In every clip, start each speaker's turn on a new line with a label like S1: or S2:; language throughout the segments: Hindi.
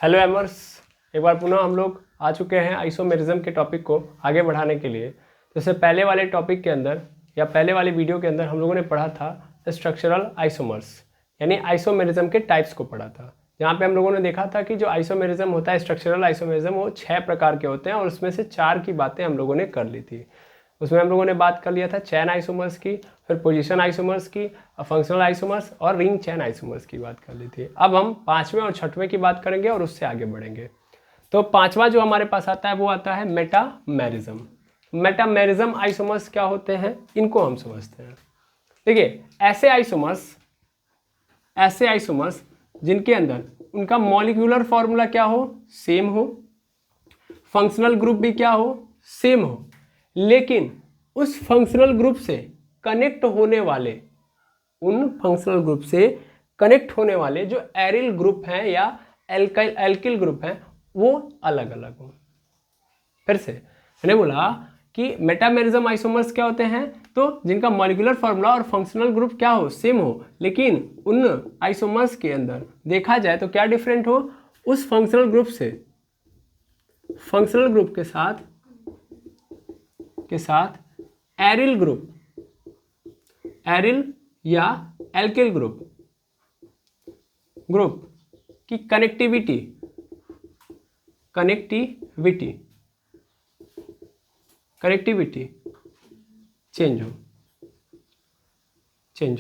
S1: हेलो एमर्स, एक बार पुनः हम लोग आ चुके हैं आइसोमेरिज्म के टॉपिक को आगे बढ़ाने के लिए। जैसे पहले वाले टॉपिक के अंदर या पहले वाले वीडियो के अंदर हम लोगों ने पढ़ा था स्ट्रक्चरल आइसोमर्स, यानी आइसोमेरिज्म के टाइप्स को पढ़ा था। जहाँ पे हम लोगों ने देखा था कि जो आइसोमेरिज्म होता है, स्ट्रक्चरल आइसोमेरिज्म, वो 6 प्रकार के होते हैं और उसमें से 4 की बातें हम लोगों ने कर ली थी। उसमें हम लोगों ने बात कर लिया था चैन आइसोमर्स की, फिर पोजीशन आइसोमर्स की, फंक्शनल आइसोमर्स और रिंग चैन आइसोमर्स की बात कर ली थी। अब हम 5वें और 6वें की बात करेंगे और उससे आगे बढ़ेंगे। तो 5वां जो हमारे पास आता है वो आता है मेटामेरिज्म। मेटामेरिज्म आइसोमर्स क्या होते हैं, इनको हम समझते हैं। देखिए, ऐसे आइसोमर्स जिनके अंदर उनका मॉलिक्यूलर फॉर्मूला क्या हो, सेम हो, फंक्शनल ग्रुप भी क्या हो, सेम हो, लेकिन उस फंक्शनल ग्रुप से कनेक्ट होने वाले जो एरिल ग्रुप हैं या एल्किल ग्रुप हैं वो अलग अलग हो। फिर से मैंने बोला कि मेटामेरिज्म आइसोमर्स क्या होते हैं, तो जिनका मॉलिक्यूलर फॉर्मूला और फंक्शनल ग्रुप क्या हो, सेम हो, लेकिन उन आइसोमर्स के अंदर देखा जाए तो क्या डिफरेंट हो, उस फंक्शनल ग्रुप के साथ एरिल या एल्किल ग्रुप की कनेक्टिविटी चेंज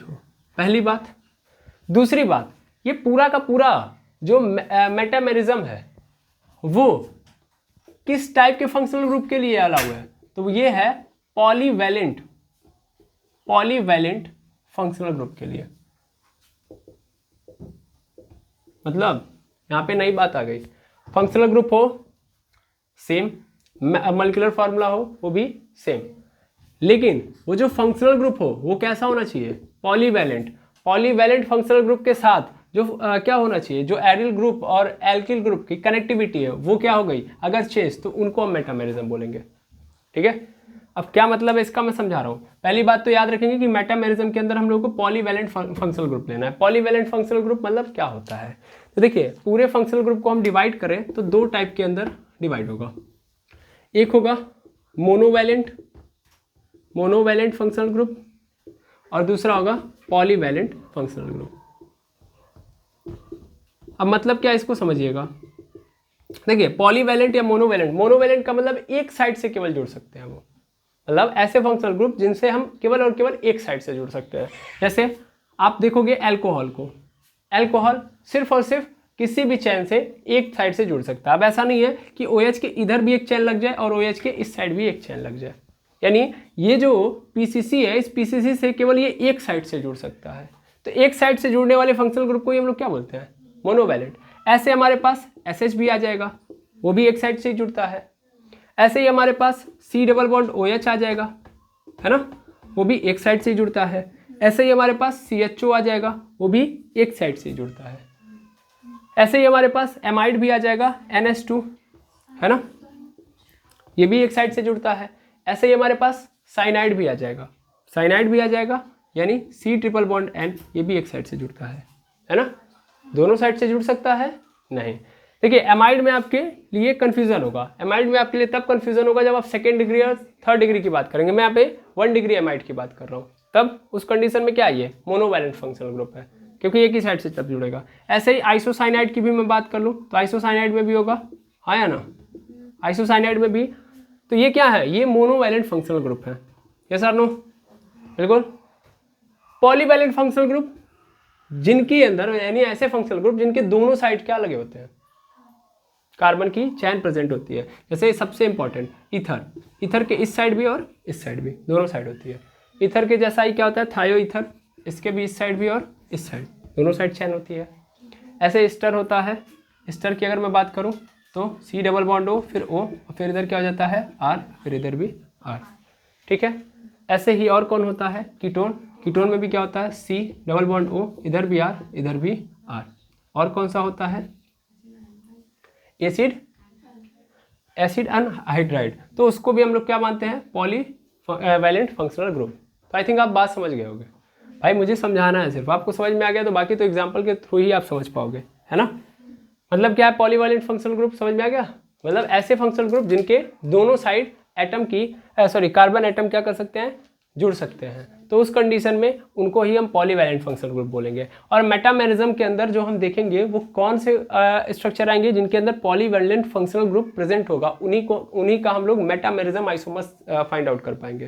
S1: हो। पहली बात। दूसरी बात, ये पूरा का पूरा जो मेटामेरिज्म है वो किस टाइप के फंक्शनल ग्रुप के लिए अलाउ है, तो ये है पॉलीवैलेंट फंक्शनल ग्रुप के लिए। मतलब यहां पे नई बात आ गई, फंक्शनल ग्रुप हो सेम, मॉलिक्यूलर फॉर्मूला हो वो भी सेम, लेकिन वो जो फंक्शनल ग्रुप हो वो कैसा होना चाहिए, पॉलीवैलेंट फंक्शनल ग्रुप के साथ जो क्या होना चाहिए, जो एरिल ग्रुप और एल्किल ग्रुप की कनेक्टिविटी है वो क्या हो गई अगर चेंज, तो उनको हम मेटामेरिज्म बोलेंगे। ठीक है, अब क्या मतलब है इसका मैं समझा रहा हूं। पहली बात तो याद रखेंगे कि मेटामेरिज्म के अंदर हम लोग को पॉलीवैलेंट फंक्शनल ग्रुप लेना है। पॉलीवैलेंट फंक्शनल ग्रुप मतलब क्या होता है, तो देखिए पूरे फंक्शनल ग्रुप को हम डिवाइड करें तो 2 टाइप के अंदर डिवाइड होगा। एक होगा मोनोवैलेंट फंक्शनल ग्रुप और दूसरा होगा पॉलीवैलेंट फंक्शनल ग्रुप। अब मतलब क्या, इसको समझिएगा। देखिए, पॉलीवैलेंट या मोनोवैलेंट का मतलब एक साइड से केवल जुड़ सकते हैं वो, मतलब ऐसे फंक्शनल ग्रुप जिनसे हम केवल और केवल एक साइड से जुड़ सकते हैं। जैसे आप देखोगे अल्कोहल सिर्फ और सिर्फ किसी भी चैन से एक साइड से जुड़ सकता है। अब ऐसा नहीं है कि OH के इधर भी एक चैन लग जाए और OH के इस साइड भी एक चैन लग जाए, यानी ये जो PCC है, इस PCC से केवल ये एक साइड से जुड़ सकता है। तो एक साइड से जुड़ने वाले फंक्शनल ग्रुप को ही हम लोग क्या बोलते हैं, मोनोवैलेंट। ऐसे हमारे पास SH भी आ जाएगा, वो भी एक साइड से ही जुड़ता है। ऐसे ही हमारे पास C डबल बॉन्ड OH आ जाएगा, है ना, वो भी एक साइड से ही जुड़ता है। ऐसे ही हमारे पास CHO आ जाएगा, वो भी एक साइड से ही जुड़ता है। ऐसे ही हमारे पास एमाइड भी आ जाएगा, NH2, है ना, ये भी एक साइड से जुड़ता है। ऐसे ही हमारे पास साइनाइड भी आ जाएगा, यानी C ट्रिपल बॉन्ड N, ये भी एक साइड से जुड़ता है ना। दोनों साइड से जुड़ सकता है नहीं। देखिए, एमाइड में आपके लिए कंफ्यूजन होगा, तब कंफ्यूजन होगा जब आप 2nd डिग्री और 3rd डिग्री की बात करेंगे। मैं यहाँ पे 1 डिग्री एमाइड की बात कर रहा हूँ, तब उस कंडीशन में क्या है, ये मोनोवैलेंट फंक्शनल ग्रुप है क्योंकि एक ही साइड से तब जुड़ेगा। ऐसे ही आइसोसाइनाइड की भी मैं बात कर लूँ तो आइसोसाइनाइड में भी होगा, हाँ या ना, आइसोसाइनाइड में भी, तो ये क्या है, ये मोनोवैलेंट फंक्शनल ग्रुप है। यस और नो, बिल्कुल। पॉलीवैलेंट फंक्शनल ग्रुप जिनके अंदर, यानी ऐसे फंक्शनल ग्रुप जिनके दोनों साइड क्या लगे होते हैं, कार्बन की चैन प्रेजेंट होती है। जैसे सबसे इंपॉर्टेंट ईथर के इस साइड भी और इस साइड भी, दोनों साइड होती है। ईथर के जैसा ही क्या होता है, थायो ईथर, इसके भी इस साइड भी और इस साइड, दोनों साइड चैन होती है। ऐसे स्टर होता है, स्टर की अगर मैं बात करूं तो C डबल बॉन्ड O, फिर O, और फिर इधर क्या हो जाता है R, फिर इधर भी R। ठीक है, ऐसे ही और कौन होता है, कीटोन में भी क्या होता है, C डबल बॉन्ड O, इधर भी R, इधर भी R। और कौन सा होता है, एसिड अनहाइड्राइड, तो उसको भी हम लोग क्या मानते हैं, पॉलीवैलेंट फंक्शनल ग्रुप। तो आई थिंक आप बात समझ गए होंगे। भाई मुझे समझाना है सिर्फ, आपको समझ में आ गया तो बाकी तो एग्जाम्पल के थ्रू ही आप समझ पाओगे, है ना। मतलब क्या है पॉलीवैलेंट फंक्शनल ग्रुप, समझ में आ गया? मतलब ऐसे फंक्शनल ग्रुप जिनके दोनों साइड एटम की कार्बन एटम क्या कर सकते हैं, जुड़ सकते हैं, तो उस कंडीशन में उनको ही हम पॉलीवैलेंट फंक्शनल ग्रुप बोलेंगे। और मेटामेरिज्म के अंदर जो हम देखेंगे वो कौन से स्ट्रक्चर आएंगे जिनके अंदर पॉलीवैलेंट फंक्शनल ग्रुप प्रेजेंट होगा, उन्हीं का हम लोग मेटामेरिज्म आइसोमर्स फाइंड आउट कर पाएंगे।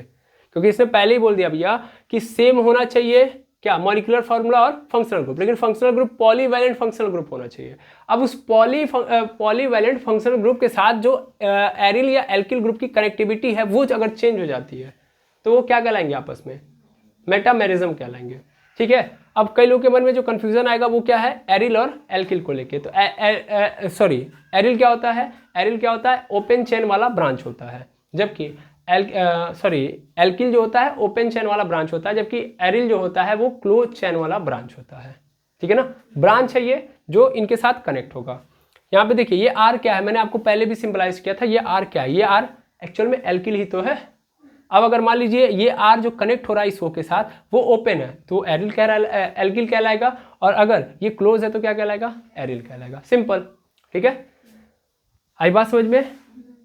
S1: क्योंकि इसने पहले ही बोल दिया भैया कि सेम होना चाहिए क्या, मॉलिक्यूलर फार्मूला और फंक्शनल ग्रुप, लेकिन functional group polyvalent functional group होना चाहिए। अब उस पॉलीवैलेंट फंक्शनल ग्रुप के साथ जो एरिल या एल्किल ग्रुप की कनेक्टिविटी है वो अगर चेंज हो जाती है तो वो क्या कहलाएंगे आपस में, मेटामेरिज्म कहलाएंगे। ठीक है, अब कई लोगों के मन में जो कंफ्यूजन आएगा वो क्या है, एरिल और एल्किल को लेके। तो एरिल क्या होता है, एरिल क्या होता है, ओपन चेन वाला ब्रांच होता है, जबकि एल्किल जो होता है ओपन चेन वाला ब्रांच होता है, जबकि एरिल जो होता है वो क्लोज चेन वाला ब्रांच होता है। ठीक है ना, ब्रांच है ये जो इनके साथ कनेक्ट होगा। यहाँ पे देखिए ये आर क्या है, मैंने आपको पहले भी सिंबलाइज किया था, ये आर क्या है, ये आर एक्चुअल में एल्किल ही तो है। अब अगर मान लीजिए ये आर जो कनेक्ट हो रहा है इस ओ के साथ वो ओपन है तो एरिल एल्किल कहलाएगा, और अगर ये क्लोज है तो क्या कहलाएगा, एरिल कहलाएगा। सिंपल, ठीक है, आई बात समझ में?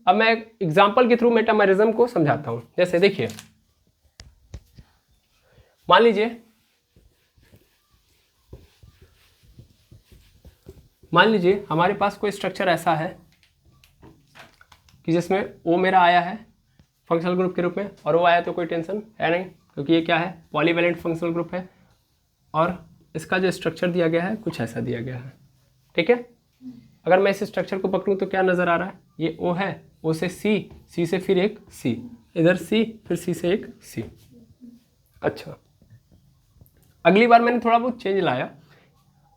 S1: अब मैं एक एग्जांपल के थ्रू मेटामेरिज्म को समझाता हूं। जैसे देखिए मान लीजिए हमारे पास कोई स्ट्रक्चर ऐसा है कि जिसमें ओ मेरा आया है फंक्शनल ग्रुप के रूप में, और वो आया तो कोई टेंशन है नहीं क्योंकि ये क्या है, पॉलीवैलेंट फंक्शनल ग्रुप है, और इसका जो स्ट्रक्चर दिया गया है कुछ ऐसा दिया गया है। ठीक है, अगर मैं इस स्ट्रक्चर को पकड़ूं तो क्या नजर आ रहा है, ये ओ है, ओ से सी, सी से फिर एक सी, इधर सी, फिर सी से एक सी। अच्छा, अगली बार मैंने थोड़ा बहुत चेंज लाया।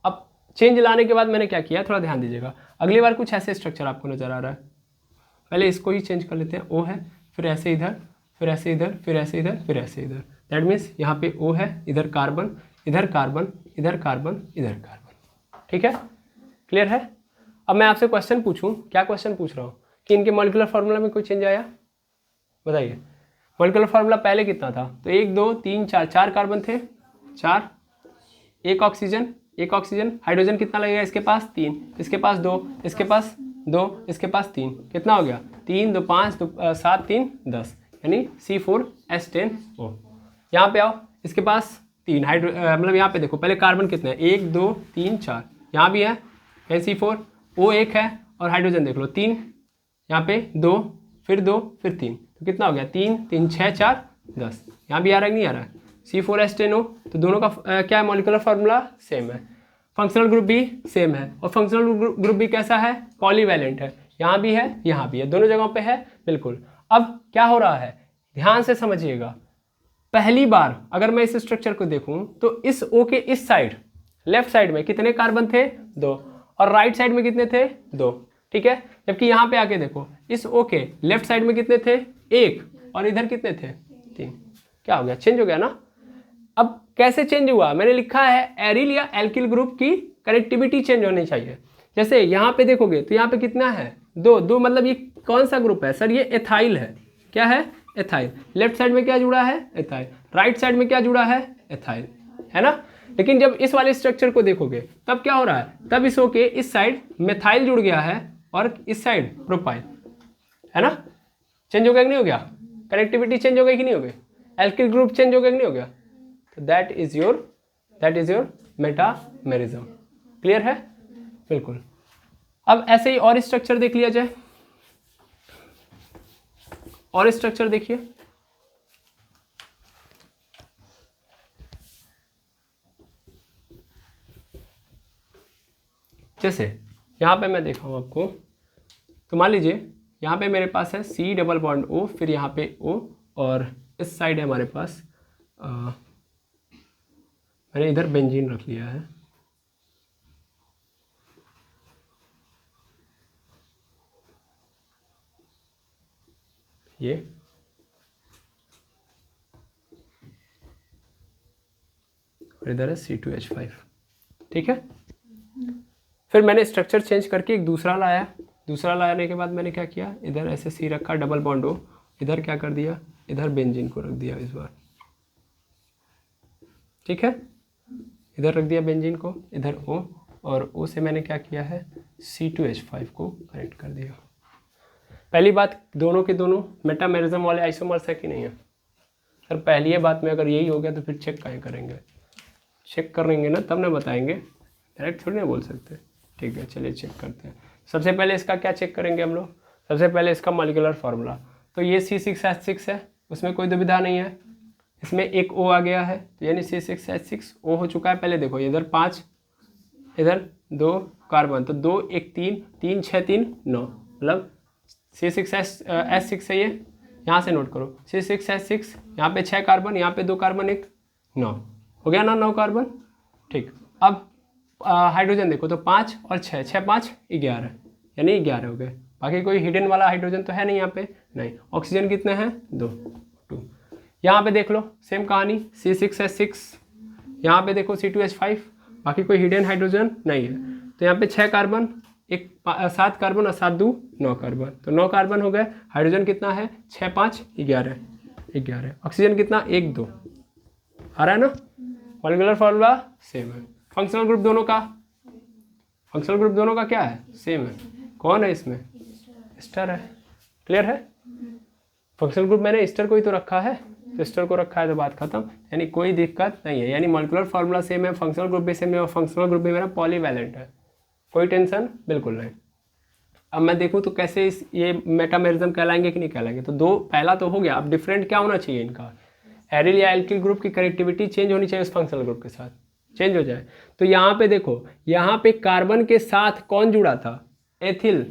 S1: अब चेंज लाने के बाद मैंने क्या किया, थोड़ा ध्यान दीजिएगा, अगली बार कुछ ऐसे स्ट्रक्चर आपको नजर आ रहा है। पहले इसको ही चेंज कर लेते हैं, ओ है, फिर ऐसे इधर, फिर ऐसे इधर, फिर ऐसे इधर, फिर ऐसे इधर। दैट मीन्स यहाँ पे ओ है, इधर कार्बन, इधर कार्बन, इधर कार्बन, इधर कार्बन। ठीक है, क्लियर है? अब मैं आपसे क्वेश्चन पूछूं, क्या क्वेश्चन पूछ रहा हूँ कि इनके मॉलिक्यूलर फार्मूला में कोई चेंज आया, बताइए। मॉलिक्यूलर फार्मूला पहले कितना था, तो 1 2 3 4, 4 कार्बन थे, 4, एक ऑक्सीजन, हाइड्रोजन कितना लगेगा इसके पास, 3, इसके पास 2, इसके पास 2, इसके पास 3, कितना हो गया, 3 2 5 2 7 3 10, यानी C4H10O। यहाँ पे आओ, इसके पास 3 मतलब यहाँ पे देखो पहले कार्बन कितने हैं, 1 2 3 4, यहाँ भी है C4, O एक है, और हाइड्रोजन देख लो 3, यहाँ पे 2, फिर 2, फिर 3, तो कितना हो गया, 3 3 6 4 10, यहाँ भी आ रहा है नहीं आ रहा है, C4H10O। तो दोनों का क्या है, मॉलिक्यूलर फार्मूला सेम है, फंक्शनल ग्रुप भी सेम है, और फंक्शनल ग्रुप भी कैसा है, पॉलीवैलेंट है, यहाँ भी है यहाँ भी है, दोनों जगहों पे है बिल्कुल। अब क्या हो रहा है, ध्यान से समझिएगा, पहली बार अगर मैं इस स्ट्रक्चर को देखूं तो इस O के इस साइड लेफ्ट साइड में कितने कार्बन थे, 2, और राइट साइड में कितने थे, 2। ठीक है, जबकि यहाँ पे आके देखो इस O के लेफ्ट साइड में कितने थे, 1, और इधर कितने थे, 3। क्या हो गया, चेंज हो गया ना। अब कैसे चेंज हुआ, मैंने लिखा है एरिल या एल्किल ग्रुप की कनेक्टिविटी चेंज होनी चाहिए। जैसे यहाँ पे देखोगे तो यहाँ पे कितना है, 2, मतलब ये कौन सा ग्रुप है सर, ये एथाइल है, क्या है, एथाइल। लेफ्ट साइड में क्या जुड़ा है, एथाइल, राइट साइड में क्या जुड़ा है, एथाइल, है ना। लेकिन जब इस वाले स्ट्रक्चर को देखोगे तब क्या हो रहा है, तब इस ओके इस साइड मेथाइल जुड़ गया है और इस साइड प्रोपाइल, है ना। चेंज हो गया कि नहीं हो गया, कनेक्टिविटी चेंज हो गई कि नहीं हो गई, एल्किल ग्रुप चेंज हो गया कि नहीं हो गया। तो that is your metamerism. Clear है, बिल्कुल। अब ऐसे ही और स्ट्रक्चर देख लिया जाए, और स्ट्रक्चर देखिए, जैसे यहाँ पे मैं देखा हूँ आपको, तो मान लीजिए यहाँ पे मेरे पास है C डबल बॉन्ड O, फिर यहाँ पे O, और इस साइड है हमारे पास मैंने इधर बेंजीन रख लिया है, ये और इधर है C2H5। ठीक है, फिर मैंने स्ट्रक्चर चेंज करके एक दूसरा लाने के बाद मैंने क्या किया, इधर ऐसे C रखा डबल बॉन्ड O, इधर क्या कर दिया, इधर बेंजीन को रख दिया इस बार। ठीक है, इधर रख दिया बेंजीन को, इधर O, और O से मैंने क्या किया है, C2H5 को कनेक्ट कर दिया। पहली बात, दोनों के दोनों मेटामेरिज्म वाले आइसोमर्स है कि नहीं है? सर पहली बात में अगर यही हो गया तो फिर चेक काहे करेंगे? चेक करेंगे ना तब ना बताएंगे, डायरेक्ट थोड़ी ना बोल सकते। ठीक है, चलिए चेक करते हैं। सबसे पहले इसका क्या चेक करेंगे हम लोग? सबसे पहले इसका मॉलिक्यूलर फार्मूला। तो ये C6H6 है, उसमें कोई दुविधा नहीं है। इसमें एक O आ गया है, तो यानी C6H6 O हो चुका है। पहले देखो इधर 5, इधर 2 कार्बन, तो 2 1 3 3 6 3 9, मतलब C6H6 है ये, यहाँ से नोट करो C6H6, यहाँ पे 6 कार्बन, यहाँ पे 2 कार्बन 1 9, हो गया ना 9 कार्बन। ठीक, अब हाइड्रोजन देखो तो 5 और 6, 6 5 11, यानी 11 हो गए। बाकी कोई हिडन वाला हाइड्रोजन तो है नहीं यहाँ पे, नहीं। ऑक्सीजन कितने हैं? 2 2। यहाँ पे देख लो सेम कहानी, C6H6, यहाँ पे देखो C2H5, बाकी कोई हिडन हाइड्रोजन नहीं है। तो यहाँ पे 6 कार्बन, 7 कार्बन और 7 2 9 कार्बन, तो 9 कार्बन हो गए। हाइड्रोजन कितना है? 6 5 11 11। ऑक्सीजन कितना? 1 2। आ रहा है ना? मॉलिक्यूलर फॉर्मूला सेम है। फंक्शनल ग्रुप दोनों का, फंक्शनल ग्रुप दोनों का क्या है? सेम है। कौन है इसमें? एस्टर है। क्लियर है? फंक्शनल ग्रुप मैंने एस्टर को ही तो रखा है, तो एस्टर को रखा है तो बात खत्म, यानी कोई दिक्कत नहीं है। यानी मॉलिक्यूलर फार्मूला सेम है, फंक्शनल ग्रुप भी सेम है, और फंक्शनल ग्रुप भी मेरा पॉलीवैलेंट है, कोई टेंशन बिल्कुल नहीं। अब मैं देखूँ तो कैसे ये मेटामेरिज्म कहलाएंगे कि नहीं कहलाएंगे। तो दो, पहला तो हो गया। अब डिफरेंट क्या होना चाहिए इनका? एरिल या एल्किल ग्रुप की कनेक्टिविटी चेंज होनी चाहिए उस फंक्शनल ग्रुप के साथ, चेंज हो जाए। तो यहाँ पे देखो, यहाँ पे कार्बन के साथ कौन जुड़ा था? एथिल,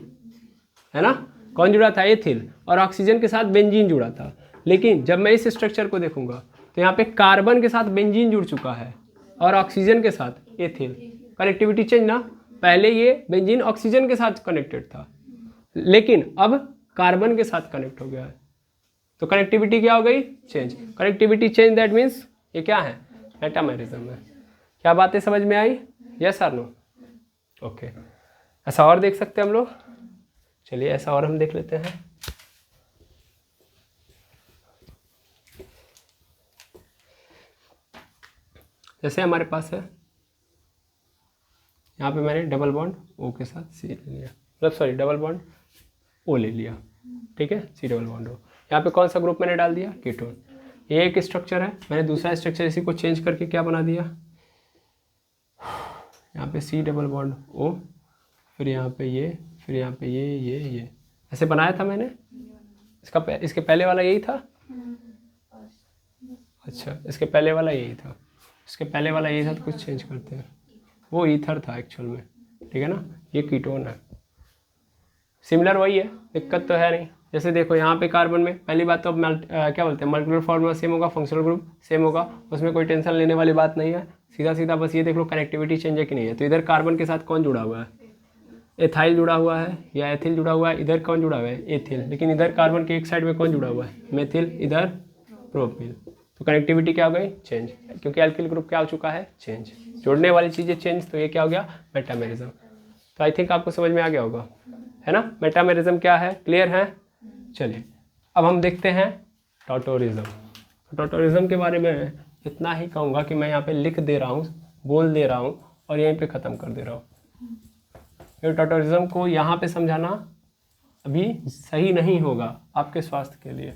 S1: है ना? कौन जुड़ा था? एथिल। और ऑक्सीजन के साथ बेंजीन जुड़ा था। लेकिन जब मैं इस स्ट्रक्चर को देखूंगा तो यहाँ पे कार्बन के साथ बेंजीन जुड़ चुका है और ऑक्सीजन के साथ एथिल। कनेक्टिविटी चेंज ना? पहले ये बेंजीन ऑक्सीजन के साथ कनेक्टेड था, लेकिन अब कार्बन के साथ कनेक्ट हो गया है, तो कनेक्टिविटी क्या हो गई? Change. Connectivity change, that means ये क्या है? मेटामेरिज्म है। क्या बातें समझ में आई? यस और नो? ओके। ऐसा और देख सकते हैं हम लोग? चलिए ऐसा और हम देख लेते हैं। जैसे हमारे पास है, यहाँ पे मैंने डबल बॉन्ड O के साथ C ले लिया, मतलब सॉरी डबल बॉन्ड O ले लिया, ठीक है, C डबल बॉन्ड O। यहाँ पे कौन सा ग्रुप मैंने डाल दिया? कीटोन। ये एक स्ट्रक्चर है, मैंने दूसरा स्ट्रक्चर इसी को चेंज करके क्या बना दिया? यहाँ पे C डबल बॉन्ड O, फिर यहाँ पे ये, फिर यहाँ पे ये ऐसे बनाया था मैंने। इसके पहले वाला यही था? अच्छा, इसके पहले वाला यही था, इसके पहले वाला यही था, तो कुछ चेंज करते हैं। वो ईथर था एक्चुअल में, ठीक है ना? ये कीटोन है। सिमिलर वही है, दिक्कत तो है नहीं। जैसे देखो यहाँ पे कार्बन में, पहली बात तो अब क्या बोलते हैं, मॉलिक्यूलर फॉर्मूला सेम होगा, फंक्शनल ग्रुप सेम होगा, उसमें कोई टेंशन लेने वाली बात नहीं है। सीधा सीधा बस ये देख लो कनेक्टिविटी चेंज है कि नहीं है। तो इधर कार्बन के साथ कौन जुड़ा हुआ है? एथाइल जुड़ा हुआ है या एथिल जुड़ा हुआ है? इधर कौन जुड़ा हुआ है? एथिल। लेकिन इधर कार्बन के एक साइड में कौन जुड़ा हुआ है? मेथिल, इधर प्रोपिल। तो कनेक्टिविटी क्या हो गई? चेंज, क्योंकि एल्किल ग्रुप क्या हो चुका है? चेंज। जोड़ने वाली चीज़ें चेंज, तो ये क्या हो गया? मेटामेरिज्म। तो आई थिंक आपको समझ में आ गया होगा, है ना? मेटामेरिज्म क्या है? क्लियर है? चलिए अब हम देखते हैं टॉटोरिज्म। टॉटोरिज्म के बारे में इतना ही कहूँगा कि मैं यहाँ पे लिख दे रहा हूँ, बोल दे रहा हूँ और यहीं पे ख़त्म कर दे रहा हूँ। फिर टॉटोरिज्म को यहाँ पे समझाना अभी सही नहीं होगा आपके स्वास्थ्य के लिए।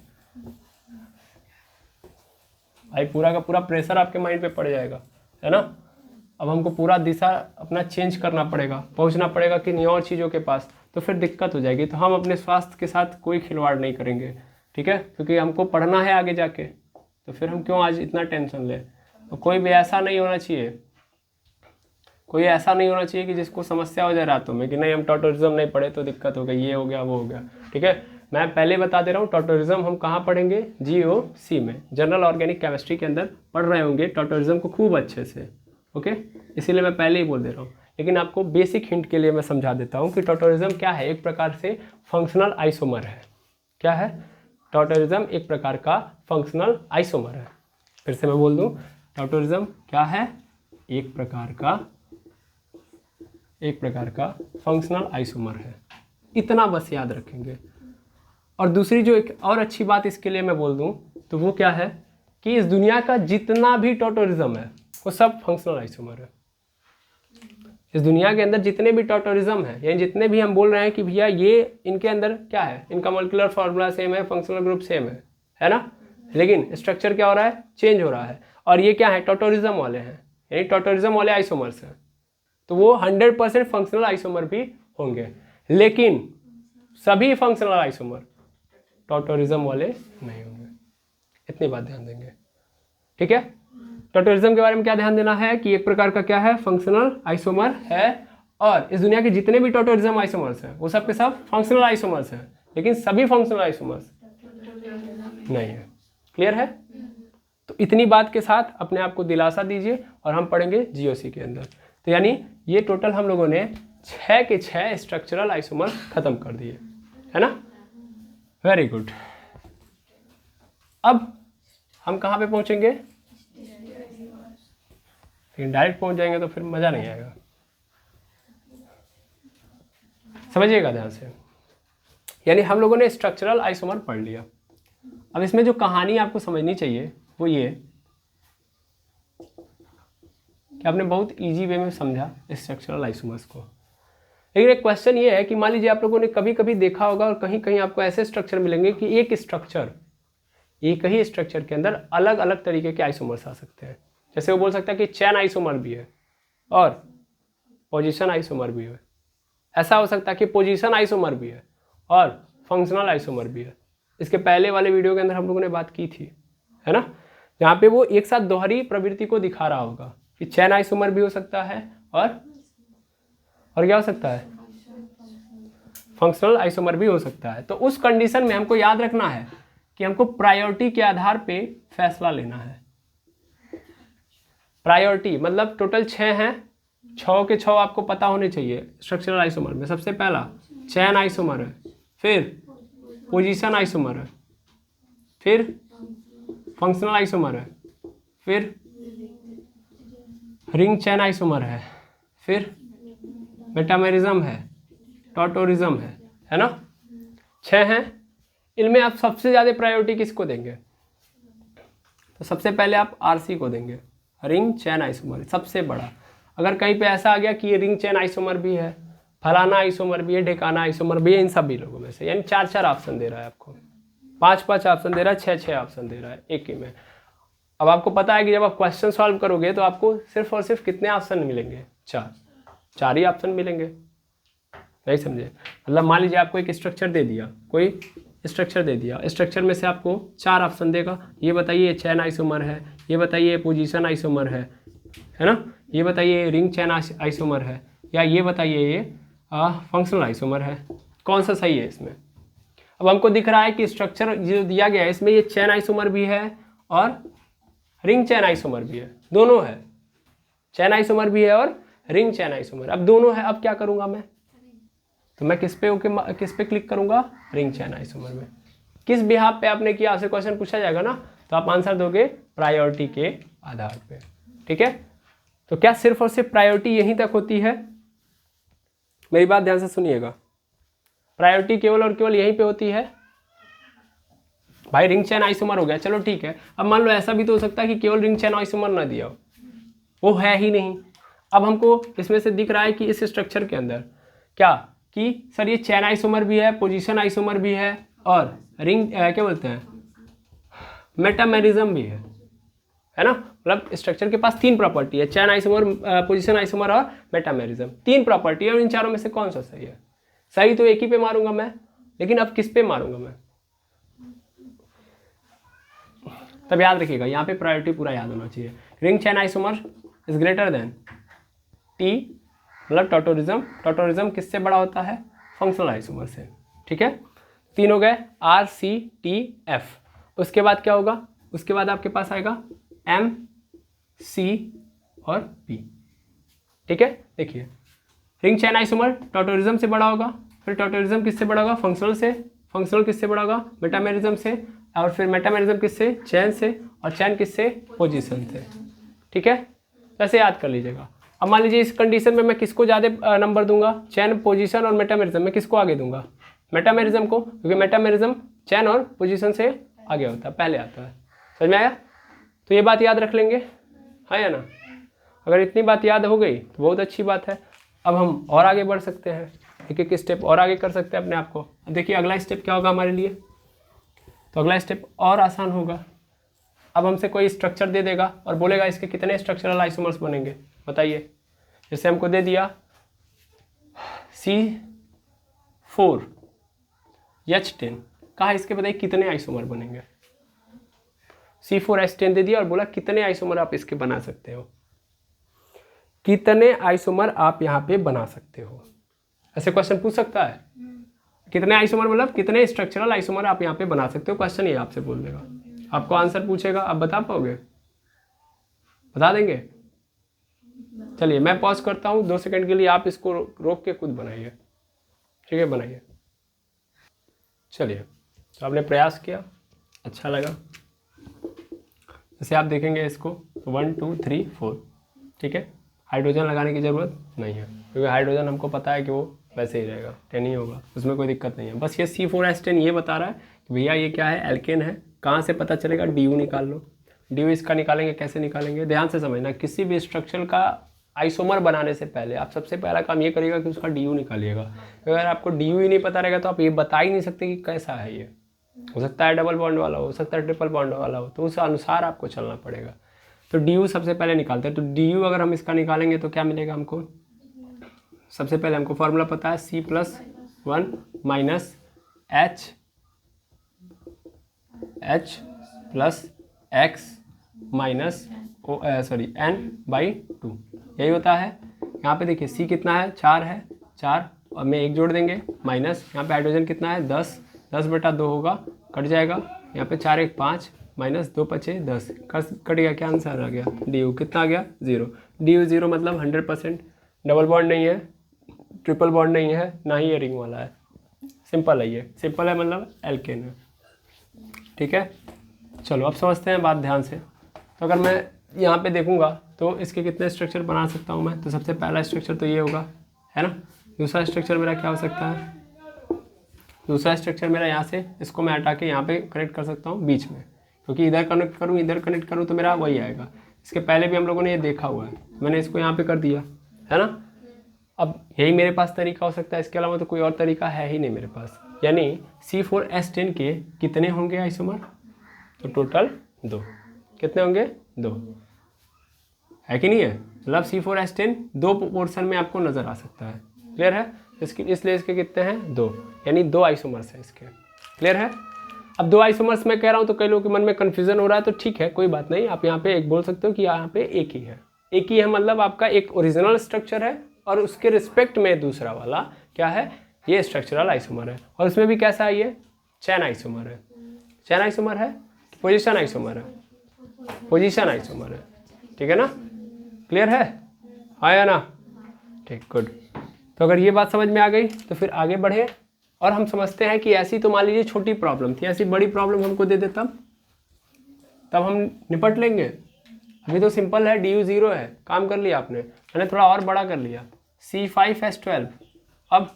S1: भाई पूरा का पूरा प्रेशर आपके माइंड पे पड़ जाएगा, है ना? अब हमको पूरा दिशा अपना चेंज करना पड़ेगा, पहुंचना पड़ेगा किन्हीं और चीज़ों के पास, तो फिर दिक्कत हो जाएगी। तो हम अपने स्वास्थ्य के साथ कोई खिलवाड़ नहीं करेंगे, ठीक है? क्योंकि हमको पढ़ना है आगे जाके, तो फिर हम क्यों आज इतना टेंशन लें? तो कोई भी ऐसा नहीं होना चाहिए, कोई ऐसा नहीं होना चाहिए कि जिसको समस्या हो जाए रातों में कि नहीं हम टॉटोरिज्म नहीं पढ़े तो दिक्कत हो गई, ये हो गया वो हो गया, ठीक है? मैं पहले बता दे रहा हूँ, टॉटोरिज्म हम कहाँ पढ़ेंगे? GOC में, जनरल ऑर्गेनिक केमिस्ट्री के अंदर पढ़ रहे होंगे टॉटोरिज्म को खूब अच्छे से, ओके? इसीलिए मैं पहले ही बोल दे रहा हूँ। लेकिन आपको बेसिक हिंट के लिए मैं समझा देता हूँ कि टॉटोरिज्म क्या है। एक प्रकार से फंक्शनल आइसोमर है। क्या है? टॉटोरिज्म एक प्रकार का फंक्शनल आइसोमर है। फिर से मैं बोल दूँ, टॉटोरिज्म क्या है? एक प्रकार का फंक्शनल आइसोमर है। इतना बस याद रखेंगे। और दूसरी जो एक और अच्छी बात इसके लिए मैं बोल दूं तो वो क्या है कि इस दुनिया का जितना भी टॉटोरिज्म है वो सब फंक्शनल आइसोमर है। इस दुनिया के अंदर जितने भी टॉटोरिज्म है, यानी जितने भी हम बोल रहे हैं कि भैया ये इनके अंदर क्या है, इनका मॉलिक्यूलर फार्मूला सेम है, फंक्शनल ग्रुप सेम है ना, लेकिन स्ट्रक्चर क्या हो रहा है, चेंज हो रहा है। और ये क्या है, टॉटोरिज्म वाले हैं, यानी टॉटोरिज्म वाले आइसोमर्स हैं, तो वो 100% फंक्शनल आइसोमर भी होंगे, लेकिन सभी फंक्शनल आइसोमर टॉटोरिज्म वाले नहीं होंगे। इतनी बात ध्यान देंगे, ठीक है। टॉटोरिज्म के बारे में क्या ध्यान देना है कि एक प्रकार का क्या है, फंक्शनल आइसोमर है, और इस दुनिया के जितने भी टॉटोरिज्म आइसोमर्स हैं वो सब के सब फंक्शनल आइसोमर्स हैं, लेकिन सभी फंक्शनल आइसोमर्स नहीं है। क्लियर है? तो इतनी बात के साथ अपने आप को दिलासा दीजिए और हम पढ़ेंगे जीओसी के अंदर। तो यानी ये टोटल हम लोगों ने 6 के 6 स्ट्रक्चरल आइसोमर खत्म कर दिए, है ना। Very good. अब हम कहाँ पे पहुंचेंगे, लेकिन डायरेक्ट पहुंच जाएंगे तो फिर मज़ा नहीं आएगा। समझिएगा ध्यान से, यानी हम लोगों ने स्ट्रक्चरल आइसोमर पढ़ लिया। अब इसमें जो कहानी आपको समझनी चाहिए वो ये कि आपने बहुत इजी वे में समझा स्ट्रक्चरल आइसोमर्स को। लेकिन एक क्वेश्चन ये है कि मान लीजिए आप लोगों ने कभी कभी देखा होगा और कहीं कहीं आपको ऐसे स्ट्रक्चर मिलेंगे कि एक ही स्ट्रक्चर के अंदर अलग अलग तरीके के आइसोमर्स आ सकते हैं। जैसे वो बोल सकता है कि चैन आइसोमर भी है और पोजीशन आइसोमर भी है। ऐसा हो सकता है कि पोजीशन आइसोमर भी है और फंक्शनल आइसोमर भी है। इसके पहले वाले वीडियो के अंदर हम लोगों ने बात की थी, है ना, जहाँ पे वो एक साथ दोहरी प्रवृत्ति को दिखा रहा होगा कि चैन आइसोमर भी हो सकता है और क्या हो सकता है, फंक्शनल आइसोमर भी हो सकता है। तो उस कंडीशन में हमको याद रखना है कि हमको प्रायोरिटी के आधार पे फैसला लेना है। प्रायोरिटी मतलब टोटल 6 हैं, 6 के 6 आपको पता होने चाहिए स्ट्रक्चरल आइसोमर में। सबसे पहला चैन आइसोमर है, फिर पोजीशन आइसोमर है, फिर फंक्शनल आइसोमर है, फिर रिंग चैन आइसोमर है, फिर मेटामेरिज्म है, टॉटोरिज्म है ना। 6 हैं। इनमें आप सबसे ज़्यादा प्रायोरिटी किसको देंगे, तो सबसे पहले आप आरसी को देंगे, रिंग चैन आइसोमर सबसे बड़ा। अगर कहीं पे ऐसा आ गया कि ये रिंग चैन आइसोमर भी है, फलाना आइसोमर भी है, ढेकाना आइसोमर भी है, इन सभी लोगों में से, यानी 4 ऑप्शन दे रहा है आपको, 5 ऑप्शन दे रहा है, 6 ऑप्शन दे रहा है एक ही में। अब आपको पता है कि जब आप क्वेश्चन सॉल्व करोगे तो आपको सिर्फ और सिर्फ कितने ऑप्शन मिलेंगे, 4 ही ऑप्शन मिलेंगे। नहीं समझे, मतलब मान लीजिए आपको एक स्ट्रक्चर दे दिया, कोई स्ट्रक्चर दे दिया, स्ट्रक्चर में से आपको 4 ऑप्शन देगा। ये बताइए चैन आइसोमर है, ये बताइए पोजीशन आइसोमर है ना, ये बताइए रिंग चैन आइसोमर है, या ये बताइए ये फंक्शनल आइसोमर है, कौन सा सही है इसमें। अब हमको दिख रहा है कि स्ट्रक्चर जो दिया गया है इसमें ये चैन आइसोमर भी है और रिंग चैन आइसोमर भी है, दोनों है, चैन आइसोमर भी है और रिंग चैन आइसोमर, अब दोनों है। अब क्या करूंगा मैं, तो मैं किस पे क्लिक करूंगा, रिंग चैन आइसोमर में। किस बिहाफ पे आपने किया, आपसे क्वेश्चन पूछा जाएगा ना, तो आप आंसर दोगे प्रायोरिटी के आधार पे, ठीक है। तो क्या सिर्फ और सिर्फ प्रायोरिटी यहीं तक होती है, मेरी बात ध्यान से सुनिएगा, प्रायोरिटी केवल और केवल यहीं पे होती है। भाई रिंग चैन आइसोमर हो गया, चलो ठीक है। अब मान लो ऐसा भी तो हो सकता है कि केवल रिंग चैन आइसोमर ना दिया हो, वो है ही नहीं। अब हमको इसमें से दिख रहा है कि इस स्ट्रक्चर के अंदर क्या कि सर ये चैन आइसोमर भी है, पोजीशन आइसोमर भी है और रिंग क्या बोलते हैं, मेटामेरिज्म भी है ना। मतलब स्ट्रक्चर के पास 3 प्रॉपर्टी है, चैन आइसोमर, पोजीशन आइसोमर और मेटामेरिज्म, 3 प्रॉपर्टी है। और इन चारों में से कौन सा सही है, सही तो एक ही पे मारूंगा मैं, लेकिन अब किस पे मारूंगा मैं, तब याद रखिएगा यहाँ पे प्रायोरिटी पूरा याद होना चाहिए। Ring chain isomer is greater than T, मतलब टॉटोरिज्म किससे बड़ा होता है, फंक्शनल आइसोमर से, ठीक है। 3 हो गए, आर सी टी एफ। उसके बाद क्या होगा, उसके बाद आपके पास आएगा एम सी और पी, ठीक है। देखिए रिंग चैन आइसोमर टॉटोरिज्म से बड़ा होगा, फिर टॉटोरिज्म किससे बड़ा होगा, फंक्शनल से, फंक्शनल किससे बड़ा होगा, मेटामेरिज्म से, और फिर मेटामेरिज्म किससे, चैन से, और चैन किससे, पोजीशन से, ठीक है। ऐसे याद कर लीजिएगा। अब मान लीजिए इस कंडीशन में मैं किसको ज़्यादा नंबर दूंगा, चैन, पोजीशन और मेटामेरिज्म में किसको आगे दूंगा, मेटामेरिज्म को, क्योंकि मेटामेरिज्म चैन और पोजीशन से आगे होता है, पहले आता है। समझ में आया, तो ये बात याद रख लेंगे, है या ना। अगर इतनी बात याद हो गई तो बहुत अच्छी बात है। अब हम और आगे बढ़ सकते हैं, एक एक स्टेप और आगे कर सकते हैं अपने आप को। अब देखिए अगला स्टेप क्या होगा हमारे लिए, तो अगला स्टेप और आसान होगा। अब हमसे कोई स्ट्रक्चर दे देगा और बोलेगा इसके कितने स्ट्रक्चरल आइसोमर्स बनेंगे, बताइए। जैसे हमको दे दिया C4H10, कहा इसके बताइए कितने आइसोमर बनेंगे। C4H10 दे दिया और बोला कितने आइसोमर आप इसके बना सकते हो, कितने आइसोमर आप यहाँ पे बना सकते हो। ऐसे क्वेश्चन पूछ सकता है, कितने आइसोमर मतलब कितने स्ट्रक्चरल आइसोमर आप यहाँ पे बना सकते हो, क्वेश्चन ये आपसे बोल देगा, आपको आंसर पूछेगा, आप बता पाओगे, बता देंगे। चलिए मैं पॉज करता हूँ 2 सेकंड के लिए, आप इसको रोक के खुद बनाइए, ठीक है, बनाइए। चलिए तो आपने प्रयास किया, अच्छा लगा। जैसे आप देखेंगे इसको 1 2 3 4, ठीक है, हाइड्रोजन लगाने की ज़रूरत नहीं है क्योंकि हाइड्रोजन हमको पता है कि वो वैसे ही रहेगा, 10 ही होगा, उसमें कोई दिक्कत नहीं है। बस ये C4H10 ये बता रहा है कि भैया ये क्या है, एल्केन है। कहाँ से पता चलेगा, DU निकाल लो। DU इसका निकालेंगे, कैसे निकालेंगे, ध्यान से समझना। किसी भी स्ट्रक्चर का आइसोमर बनाने से पहले आप सबसे पहला काम ये करिएगा कि उसका DU निकालिएगा। अगर आपको DU ही नहीं पता रहेगा तो आप ये बता ही नहीं सकते कि कैसा है ये। हो सकता है डबल बॉन्ड वाला हो सकता है ट्रिपल बॉन्ड वाला हो, तो उस अनुसार आपको चलना पड़ेगा। तो DU सबसे पहले निकालते हैं। तो DU अगर हम इसका निकालेंगे तो क्या मिलेगा हमको, सबसे पहले हमको फॉर्मूला पता है C+1 minus H plus X minus N/2, यही होता है। यहाँ पे देखिए C कितना है, 4 है, 4 और में 1 जोड़ देंगे माइनस, यहाँ पे हाइड्रोजन कितना है 10, 10/2 होगा, कट जाएगा। यहाँ पे 4 1 5 माइनस 2 5 10, कट गया, क्या आंसर आ गया, DU कितना आ गया 0। DU 0 मतलब 100%, डबल बॉन्ड नहीं है, ट्रिपल बॉन्ड नहीं है, ना ही ये रिंग वाला है, सिंपल है, ये सिंपल है मतलब एल्केन है, ठीक है। चलो अब समझते हैं बात ध्यान से। तो अगर मैं यहाँ पे देखूँगा तो इसके कितने स्ट्रक्चर बना सकता हूँ मैं, तो सबसे पहला स्ट्रक्चर तो ये होगा, है ना। दूसरा स्ट्रक्चर मेरा क्या हो सकता है, दूसरा स्ट्रक्चर मेरा यहाँ से, इसको मैं हटा के यहाँ पे कनेक्ट कर सकता हूँ बीच में, क्योंकि इधर कनेक्ट करूँ इधर कनेक्ट करूँ तो मेरा वही आएगा। इसके पहले भी हम लोगों ने ये देखा हुआ है, मैंने इसको यहाँ पे कर दिया, है ना। अब यही मेरे पास तरीका हो सकता है, इसके अलावा तो कोई और तरीका है ही नहीं मेरे पास। यानी C4H10 के कितने होंगे आइसोमर, तो टोटल 2, कितने होंगे 2, है कि नहीं है। मतलब C4H10 2 पोर्शन में आपको नज़र आ सकता है, क्लियर है। इसलिए इसके कितने हैं 2, यानी 2 आइसोमर्स हैं इसके, क्लियर है। अब 2 आइसोमर्स मैं कह रहा हूँ तो कई लोगों के मन में कन्फ्यूजन हो रहा है, तो ठीक है कोई बात नहीं, आप यहाँ पे एक बोल सकते हो कि यहाँ पे एक ही है, एक ही है, मतलब आपका एक ओरिजिनल स्ट्रक्चर है और उसके रिस्पेक्ट में दूसरा वाला क्या है, ये स्ट्रक्चरल आइसोमर है। और उसमें भी कैसा है, ये चैन आइसोमर है, चैन आइसोमर है, पोजीशन आइसोमर है, पोजीशन आइसोमर है, ठीक है ना, क्लियर है, आया ना, ठीक, गुड। तो अगर ये बात समझ में आ गई तो फिर आगे बढ़े और हम समझते हैं कि ऐसी तो मान लीजिए छोटी प्रॉब्लम थी, ऐसी बड़ी प्रॉब्लम हमको दे दे तब हम निपट लेंगे। अभी तो सिंपल है, DU 0 है, काम कर लिया आपने, मैंने थोड़ा और बड़ा कर लिया C5H12, अब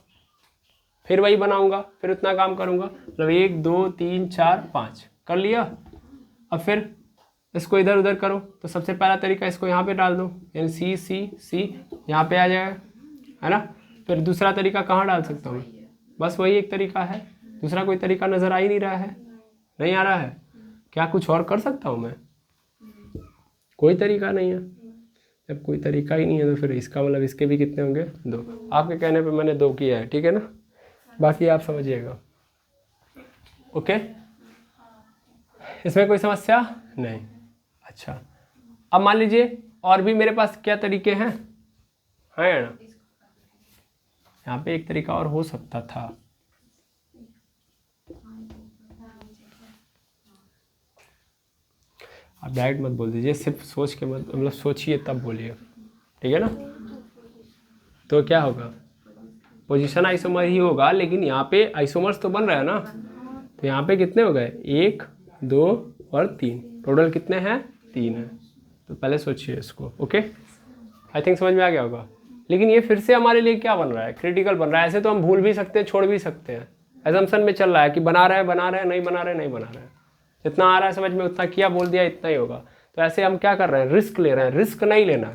S1: फिर वही बनाऊंगा, फिर उतना काम करूंगा, मतलब 1 2 3 4 5 कर लिया। अब फिर इसको इधर उधर करो, तो सबसे पहला तरीका इसको यहाँ पे डाल दो, यानी C यहाँ पे आ जाएगा, है ना। फिर दूसरा तरीका कहाँ डाल सकता हूँ, बस वही एक तरीका है, दूसरा कोई तरीका नज़र आ ही नहीं रहा है, नहीं आ रहा है, क्या कुछ और कर सकता हूँ मैं, कोई तरीका नहीं है। जब कोई तरीका ही नहीं है तो फिर इसका मतलब इसके भी कितने होंगे 2, आपके कहने पे मैंने 2 किया है, ठीक है ना, बाकी आप समझिएगा, ओके, इसमें कोई समस्या नहीं। अच्छा अब मान लीजिए और भी मेरे पास क्या तरीके हैं, है ना, यहाँ पे एक तरीका और हो सकता था, आप डायरेक्ट मत बोल दीजिए, सिर्फ सोच के मत, मतलब सोचिए तब बोलिए, ठीक है ना। तो क्या होगा, पोजीशन आइसोमर ही होगा, लेकिन यहाँ पे आइसोमर्स तो बन रहा है ना, तो यहाँ पे कितने हो गए 1 2 और 3, टोटल कितने हैं 3 है। तो पहले सोचिए इसको, ओके, आई थिंक समझ में आ गया होगा। लेकिन ये फिर से हमारे लिए क्या बन रहा है, क्रिटिकल बन रहा है। ऐसे तो हम भूल भी सकते हैं, छोड़ भी सकते हैं, एजम्पशन में चल रहा है कि बना रहे हैं नहीं बना रहे, जितना आ रहा है समझ में उतना किया, बोल दिया इतना ही होगा। तो ऐसे हम क्या कर रहे हैं, रिस्क ले रहे हैं, रिस्क नहीं लेना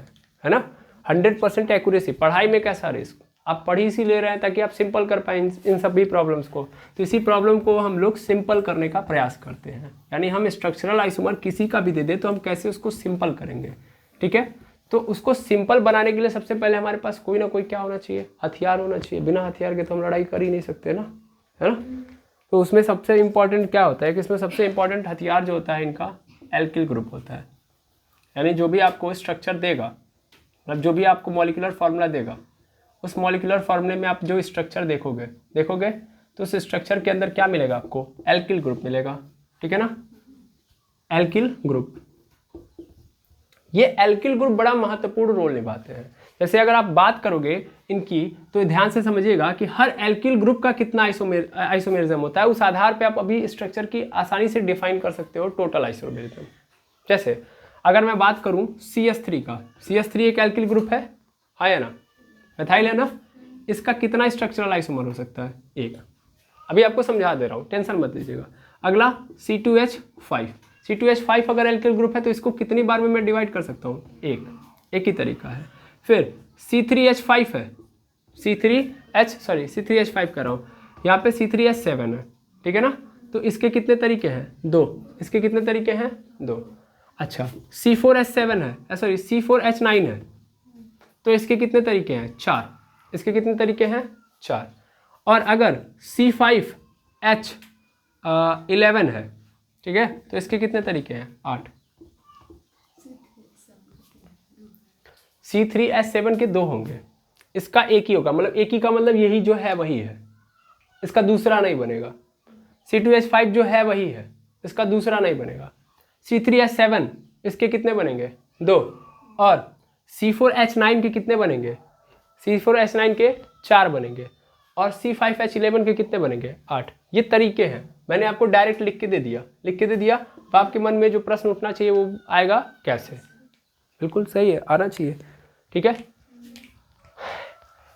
S1: है ना। 100% एक्यूरेसी। पढ़ाई में कैसा रिस्क, आप पढ़ ही सी ले रहे हैं ताकि आप सिंपल कर पाएँ इन सभी प्रॉब्लम्स को। तो इसी प्रॉब्लम को हम लोग सिंपल करने का प्रयास करते हैं, यानी हम स्ट्रक्चरल आइसोमर किसी का भी दे दे तो हम कैसे उसको सिंपल करेंगे, ठीक है। तो उसको सिंपल बनाने के लिए सबसे पहले हमारे पास कोई ना कोई क्या होना चाहिए, हथियार होना चाहिए। बिना हथियार के तो हम लड़ाई कर ही नहीं सकते ना, है ना। तो उसमें सबसे इम्पॉर्टेंट क्या होता है कि इसमें सबसे इम्पॉर्टेंट हथियार जो होता है इनका एल्किल ग्रुप होता है। यानी जो भी आपको स्ट्रक्चर देगा, मतलब जो भी आपको मॉलिक्यूलर फार्मूला देगा, उस मॉलिक्यूलर फार्मूले में आप जो स्ट्रक्चर देखोगे तो उस स्ट्रक्चर के अंदर क्या मिलेगा आपको, एल्किल ग्रुप मिलेगा, ठीक है ना। एल्किल ग्रुप, ये एल्किल ग्रुप बड़ा महत्वपूर्ण रोल निभाते हैं। जैसे अगर आप बात करोगे इनकी तो ध्यान से समझिएगा कि हर एल्किल ग्रुप का कितना आइसोमेरिज्म होता है, उस आधार पे आप अभी स्ट्रक्चर की आसानी से डिफाइन कर सकते हो टोटल आइसोमेरिज्म। जैसे अगर मैं बात करूं CH3 का, CH3 एक एल्किल ग्रुप है, हाँ या ना, मिथाइल है ना। इसका कितना स्ट्रक्चरल आइसोमर हो सकता है, एक। अभी आपको समझा दे रहा हूँ, टेंशन मत लीजिएगा। अगला C2H5, C2H5 अगर एल्किल ग्रुप है तो इसको कितनी बार में मैं डिवाइड कर सकता हूँ, एक ही तरीका है। फिर C3H5 है, C3H5 कर रहा हूँ, यहाँ पे C3H7 है, ठीक है ना। तो इसके कितने तरीके हैं, 2। इसके कितने तरीके हैं, 2। अच्छा, C4H7 है, C4H9 है, तो इसके कितने तरीके हैं, 4। इसके कितने तरीके हैं, 4। और अगर C5H11 है, ठीक है, तो इसके कितने तरीके हैं, 8। C3H7 के 2 होंगे, इसका एक ही होगा, मतलब एक ही का मतलब यही जो है वही है, इसका दूसरा नहीं बनेगा। C2H5 जो है वही है, इसका दूसरा नहीं बनेगा। C3H7 इसके कितने बनेंगे, 2। और C4H9 के कितने बनेंगे, C4H9 के 4 बनेंगे। और C5H11 के कितने बनेंगे, 8। ये तरीके हैं, मैंने आपको डायरेक्ट लिख के दे दिया। तो आपके मन में जो प्रश्न उठना चाहिए वो आएगा कैसे, बिल्कुल सही है, आना चाहिए, ठीक है।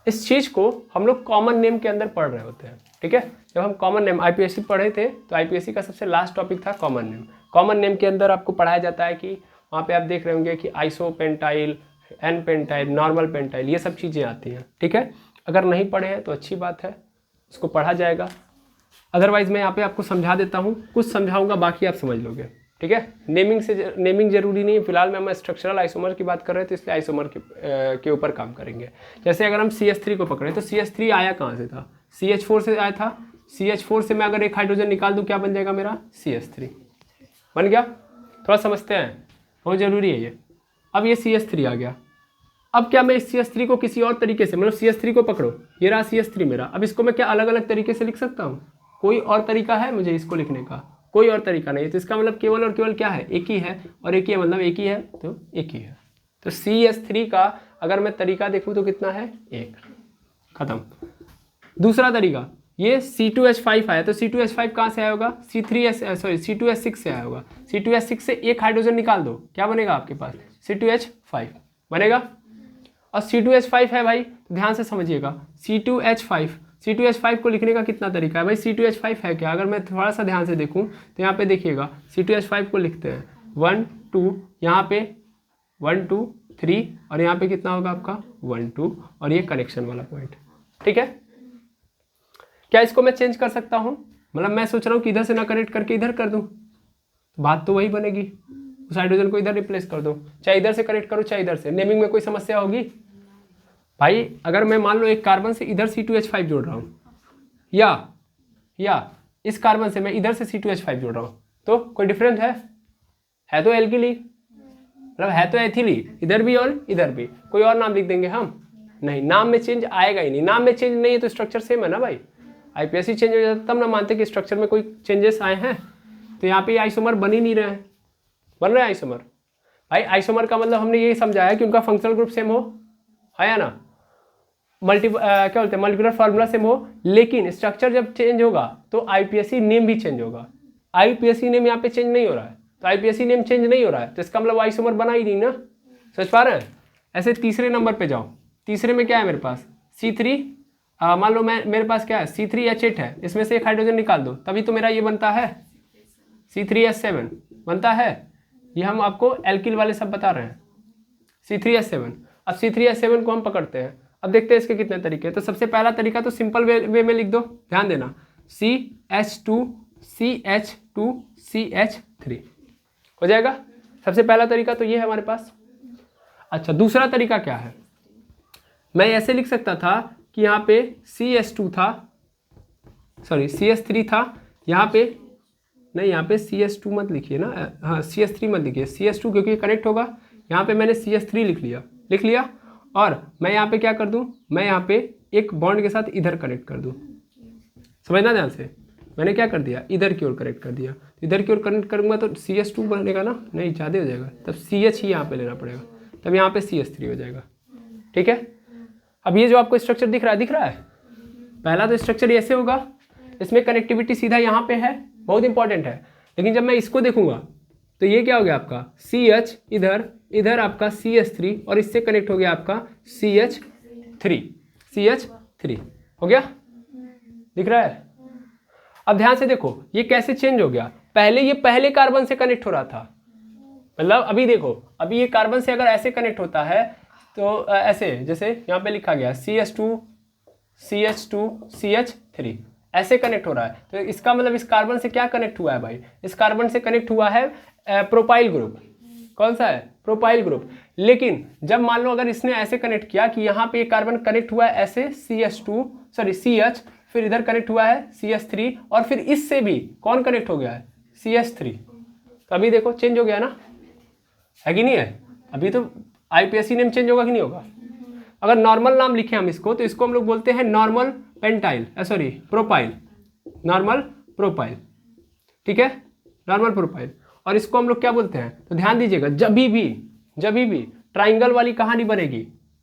S1: इस चीज़ को हम लोग कॉमन नेम के अंदर पढ़ रहे होते हैं, ठीक है। जब हम कॉमन नेम IPSC पढ़े थे तो IPSC का सबसे लास्ट टॉपिक था कॉमन नेम। कॉमन नेम के अंदर आपको पढ़ाया जाता है कि वहाँ पे आप देख रहे होंगे कि isopentyl, N pentyl, normal pentyl, ये सब चीज़ें आती हैं, ठीक है। अगर नहीं पढ़े हैं तो अच्छी बात है, उसको पढ़ा जाएगा। अदरवाइज मैं यहाँ पे आपको समझा देता हूँ, कुछ समझाऊंगा, बाकी आप समझ लोगे, ठीक है। नेमिंग जरूरी नहीं है, फिलहाल में हम स्ट्रक्चरल आइसोमर की बात कर रहे थे, इसलिए आइसोमर के ऊपर काम करेंगे। जैसे अगर हम CH3 को पकड़े तो CH3 आया कहाँ से था, CH4 से आया था। CH4 से मैं अगर एक हाइड्रोजन निकाल दूँ क्या बन जाएगा मेरा, CH3 बन गया। थोड़ा समझते हैं, बहुत जरूरी है ये। अब ये CH3 आ गया, अब क्या मैं इस CH3 को किसी और तरीके से, मतलब CH3 को पकड़ो, ये रहा CH3 मेरा, अब इसको मैं क्या अलग अलग तरीके से लिख सकता हूँ, कोई और तरीका है मुझे इसको लिखने का, कोई और तरीका नहीं है। तो इसका मतलब केवल और केवल क्या है, एक ही है, और एक ही है मतलब एक ही है, तो एक ही है। तो CH3 का अगर मैं तरीका देखूँ तो कितना है, 1, खत्म। दूसरा तरीका, ये C2H5 आया, तो C2H5 कहाँ से आया होगा, C2H6 से आया होगा। C2H6 से एक हाइड्रोजन निकाल दो, क्या बनेगा आपके पास, C2H5 बनेगा। और C2H5 है भाई, ध्यान से समझिएगा, C2H5 को लिखने का कितना तरीका है भाई, C2H5 है क्या, अगर मैं थोड़ा सा ध्यान से देखूं तो यहाँ पे देखिएगा, C2H5 को लिखते हैं 1 2, यहाँ पे 1 2 3, और यहाँ पे कितना होगा आपका 1 2, और ये कनेक्शन वाला पॉइंट, ठीक है। क्या इसको मैं चेंज कर सकता हूँ, मतलब मैं सोच रहा हूँ कि इधर से ना कनेक्ट करके इधर कर दूँ, बात तो वही बनेगी, उस हाइड्रोजन को इधर रिप्लेस कर दो, चाहे इधर से कनेक्ट करो चाहे इधर से, नेमिंग में कोई समस्या होगी भाई। अगर मैं मान लो एक कार्बन से इधर C2H5 जोड़ रहा हूँ, या इस कार्बन से मैं इधर से C2H5 जोड़ रहा हूँ, तो कोई डिफरेंस है तो एल्किली, मतलब है तो एथिली, इधर भी और इधर भी, कोई और नाम लिख देंगे हम, नहीं, नाम में चेंज आएगा ही नहीं। नाम में चेंज नहीं है तो स्ट्रक्चर सेम है ना भाई। IPSC चेंज हो जाता तब ना मानते कि स्ट्रक्चर में कोई चेंजेस आए हैं। तो यहाँ पे आइसोमर बन ही नहीं रहे हैं, बन रहे हैं आइसोमर भाई। आइसोमर का मतलब हमने यही समझाया कि उनका फंक्शनल ग्रुप सेम हो, है या ना, क्या बोलते हैं, मॉलिक्यूलर फार्मूला सेम हो, लेकिन स्ट्रक्चर जब चेंज होगा तो IPSC नेम भी चेंज होगा। IPSC नेम यहाँ पे चेंज नहीं हो रहा है, तो IPSC नेम चेंज नहीं हो रहा है तो इसका मतलब आइसोमर बना ही नहीं ना, समझ पा रहे हैं। ऐसे तीसरे नंबर पे जाओ, तीसरे में क्या है मेरे पास, C3, मान लो मेरे पास क्या है, C3H8 है, इसमें से एक हाइड्रोजन निकाल दो, तभी तो मेरा ये बनता है C3H7 बनता है। ये हम आपको एल्किल वाले सब बता रहे हैं, C3H7। अब C3H7 को हम पकड़ते हैं। अब देखते हैं इसके कितने तरीके हैं। तो सबसे पहला तरीका तो सिंपल वे में लिख दो, ध्यान देना, CH2CH2CH3 हो जाएगा। सबसे पहला तरीका तो ये है हमारे पास। अच्छा, दूसरा तरीका क्या है, मैं ऐसे लिख सकता था कि यहाँ पे CH2 था, सॉरी CH3 था, यहाँ पे नहीं, यहाँ पे CH2 मत लिखिए ना, हाँ CH3 मत लिखिए, CH2 क्योंकि कनेक्ट होगा। यहाँ पे मैंने CH3 लिख लिया और मैं यहाँ पे क्या कर दूँ, मैं यहाँ पे एक बॉन्ड के साथ इधर कनेक्ट कर दूँ। समझना ध्यान से, मैंने क्या कर दिया, इधर की ओर कनेक्ट कर दिया। इधर की ओर कनेक्ट करूँगा तो CH2 बनेगा ना, नहीं ज़्यादा हो जाएगा, तब CH ही यहाँ पे लेना पड़ेगा, तब यहाँ पे CH3 हो जाएगा। ठीक है, अब ये जो आपको स्ट्रक्चर दिख रहा है, पहला तो स्ट्रक्चर ऐसे होगा, इसमें कनेक्टिविटी सीधा यहाँ पे है, बहुत इंपॉर्टेंट है। लेकिन जब मैं इसको देखूंगा तो ये क्या हो गया आपका CH, इधर आपका CH3 और इससे कनेक्ट हो गया आपका CH3 हो गया, दिख रहा है। अब ध्यान से देखो ये कैसे चेंज हो गया, पहले ये पहले कार्बन से कनेक्ट हो रहा था, मतलब अभी देखो, अभी ये कार्बन से अगर ऐसे कनेक्ट होता है तो ऐसे, जैसे यहाँ पे लिखा गया CH2CH3 ऐसे कनेक्ट हो रहा है, तो इसका मतलब इस कार्बन से क्या कनेक्ट हुआ है भाई, इस कार्बन से कनेक्ट हुआ है प्रोपाइल ग्रुप। कौन सा है, प्रोपाइल ग्रुप। लेकिन जब मान लो अगर इसने ऐसे कनेक्ट किया कि यहाँ पे कार्बन कनेक्ट हुआ है ऐसे CH, फिर इधर कनेक्ट हुआ है CH3 और फिर इससे भी कौन कनेक्ट हो गया है, CH3, तो अभी देखो चेंज हो गया ना, है कि नहीं है। अभी तो IPSC नेम चेंज होगा कि नहीं होगा। अगर नॉर्मल नाम लिखे हम इसको, तो इसको हम लोग बोलते हैं normal pentyl, sorry propyl, normal propyl, ठीक है, नॉर्मल प्रोपाइल। और इसको हम लोग क्या बोलते हैं, तो ध्यान दीजिएगा, जब भी ट्राइंगल वाली कहानी बनेगी,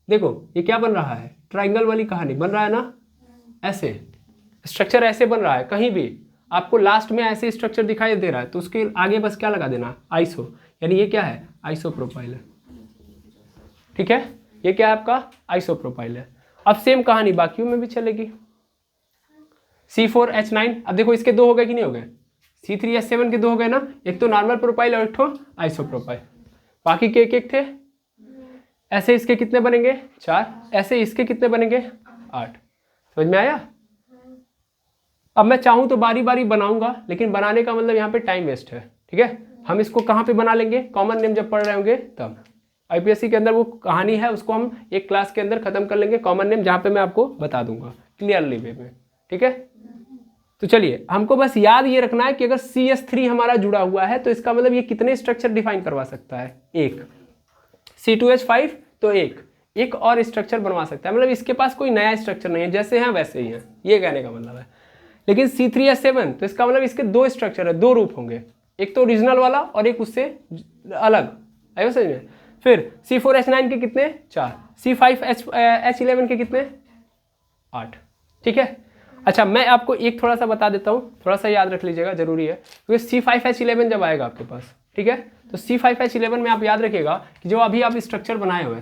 S1: देखो ये क्या बन रहा है, ट्राइंगल वाली कहानी बन रहा है ना, ऐसे स्ट्रक्चर ऐसे बन रहा है, कहीं भी आपको लास्ट में ऐसे स्ट्रक्चर दिखाई दे रहा है तो उसके आगे बस क्या लगा देना, आइसो, यानी ये क्या है, आइसोप्रोपाइल है। ठीक है, ये क्या है आपका, आइसोप्रोपाइल है। अब सेम कहानी बाकियों में भी चलेगी। C4H9, अब देखो इसके दो हो गए कि नहीं हो गए, C3H7 के दो हो गए ना, एक तो नॉर्मल प्रोपाइल और एक तो आइसोप्रोपाइल, बाकी के एक थे। ऐसे इसके कितने बनेंगे, 4, ऐसे इसके कितने बनेंगे, 8। समझ में आया। अब मैं चाहूं तो बारी बारी बनाऊंगा, लेकिन बनाने का मतलब यहाँ पे टाइम वेस्ट है। ठीक है, हम इसको कहाँ पे बना लेंगे, कॉमन नेम जब पढ़ रहे होंगे तब। IPSC के अंदर वो कहानी है, उसको हम एक क्लास के अंदर खत्म कर लेंगे, कॉमन नेम जहाँ पे मैं आपको बता दूंगा क्लियरली वे में। ठीक है, तो चलिए हमको बस याद ये रखना है कि अगर CH3 हमारा जुड़ा हुआ है तो इसका मतलब ये कितने स्ट्रक्चर डिफाइन करवा सकता है, एक। C2H5 तो एक और स्ट्रक्चर बनवा सकता है, मतलब इसके पास कोई नया स्ट्रक्चर नहीं है, जैसे हैं वैसे ही हैं, ये कहने का मतलब है। लेकिन C3H7 तो इसका मतलब इसके दो स्ट्रक्चर है, दो रूप होंगे, एक तो ओरिजिनल वाला और एक उससे अलग, आइए समझ में। फिर C4H9 के कितने, 4, C5H11 के कितने, 8। ठीक है, अच्छा मैं आपको एक थोड़ा सा बता देता हूँ, थोड़ा सा याद रख लीजिएगा, जरूरी है, क्योंकि C5H11 जब आएगा आपके पास, ठीक है, तो C5H11 में आप याद रखिएगा कि जो अभी आप स्ट्रक्चर बनाए हो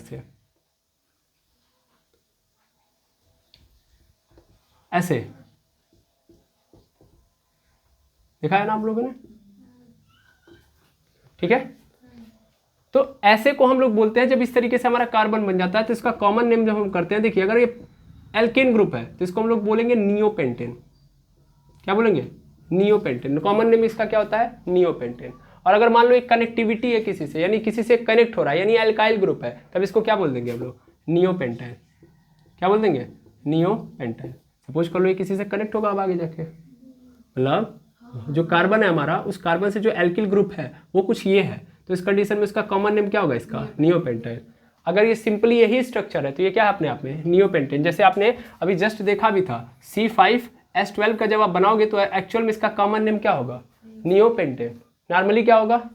S1: ऐसे देखा है ना आप लोगों ने, ठीक है, तो ऐसे को हम लोग बोलते हैं जब इस तरीके से हमारा कार्बन बन जाता है, तो इसका कॉमन नेम जब हम करते हैं, देखिए अगर ये एल्केन ग्रुप है तो इसको हम लोग बोलेंगे नियोपेंटेन। क्या बोलेंगे, नियोपेंटेन। कॉमन नेम इसका क्या होता है, नियोपेंटेन। और अगर मान लो एक कनेक्टिविटी है किसी से, यानी किसी से कनेक्ट हो रहा है, यानी एल्काइल ग्रुप है, तब इसको क्या बोल देंगे हम लोग, नियोपेंटाइन। क्या बोल देंगे, नियोपेंटाइन। सपोज कर लो ये किसी से कनेक्ट होगा अब आगे जाके, मतलब जो कार्बन है हमारा, उस कार्बन से जो एल्किल ग्रुप है वो कुछ ये है, तो इस कंडीशन में इसका कॉमन नेम क्या होगा, इसका नियोपेंटाइन। अगर ये सिंपली यही स्ट्रक्चर है तो ये क्या है अपने आप में, नियोपेंटेन। जैसे आपने अभी जस्ट देखा भी था, C5H12 का जब आप बनाओगे तो एक्चुअल में इसका कॉमन नेम क्या होगा, नियोपेंटेन। नॉर्मली क्या होगा,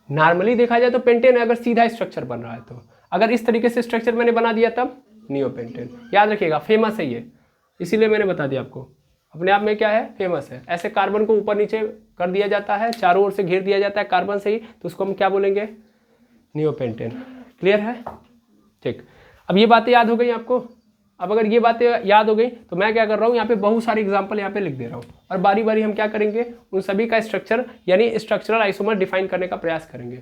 S1: नॉर्मली देखा जाए तो पेंटेन है, अगर सीधा स्ट्रक्चर बन रहा है तो। अगर इस तरीके से स्ट्रक्चर मैंने बना दिया तब नियोपेंटेन। याद रखिएगा, फेमस है ये, इसीलिए मैंने बता दिया आपको, अपने आप में क्या है, फेमस है। ऐसे कार्बन को ऊपर नीचे कर दिया जाता है, चारों ओर से घेर दिया जाता है कार्बन से ही, तो उसको हम क्या बोलेंगे, नियोपेंटेन। क्लियर है, ठीक। अब ये बातें याद हो गई आपको। अब अगर ये बातें याद हो गई तो मैं क्या कर रहा हूँ, यहाँ पे बहुत सारे एग्जाम्पल यहाँ पे लिख दे रहा हूँ, और बारी बारी हम क्या करेंगे, उन सभी का स्ट्रक्चर यानी स्ट्रक्चरल आइसोमर डिफाइन करने का प्रयास करेंगे।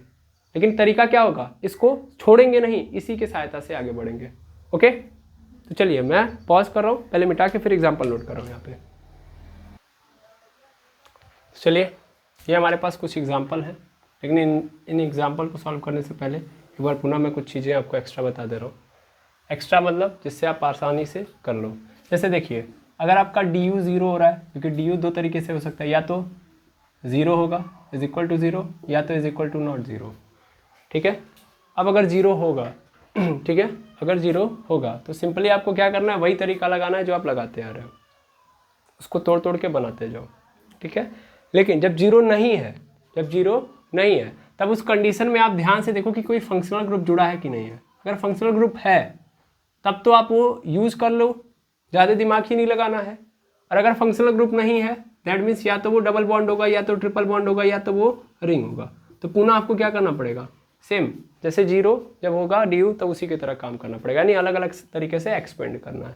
S1: लेकिन तरीका क्या होगा, इसको छोड़ेंगे नहीं, इसी की सहायता से आगे बढ़ेंगे। ओके, तो चलिए मैं पॉज कर रहा हूँ, पहले मिटा के फिर एग्जाम्पल नोट कर रहा हूँ यहाँ पे। चलिए ये हमारे पास कुछ एग्जाम्पल है, लेकिन इन एग्जाम्पल को सॉल्व करने से पहले एक बार पुनः मैं कुछ चीज़ें आपको एक्स्ट्रा बता दे रहा हूँ। एक्स्ट्रा मतलब जिससे आप आसानी से कर लो। जैसे देखिए, अगर आपका डी यू 0 हो रहा है, क्योंकि डी यू दो तरीके से हो सकता है, या तो 0 होगा इज इक्वल टू 0, या तो इज इक्वल टू नॉट 0। ठीक है, अब अगर 0 होगा ठीक है, अगर 0 होगा तो सिंपली आपको क्या करना है, वही तरीका लगाना है जो आप लगाते आ रहे हो, उसको तोड़ तोड़ के बनाते जाओ। ठीक है, लेकिन जब 0 नहीं है, जब 0 नहीं है तब उस कंडीशन में आप ध्यान से देखो कि कोई फंक्शनल ग्रुप जुड़ा है कि नहीं है। अगर फंक्शनल ग्रुप है तब तो आप वो यूज़ कर लो, ज़्यादा दिमाग ही नहीं लगाना है। और अगर फंक्शनल ग्रुप नहीं है दैट मीन्स या तो वो डबल बॉन्ड होगा, या तो ट्रिपल बॉन्ड होगा, या तो वो रिंग होगा। तो पुनः आपको क्या करना पड़ेगा, सेम जैसे 0 जब होगा डी यू, तो उसी की तरह काम करना पड़ेगा, यानी अलग अलग तरीके से एक्सपेंड करना है।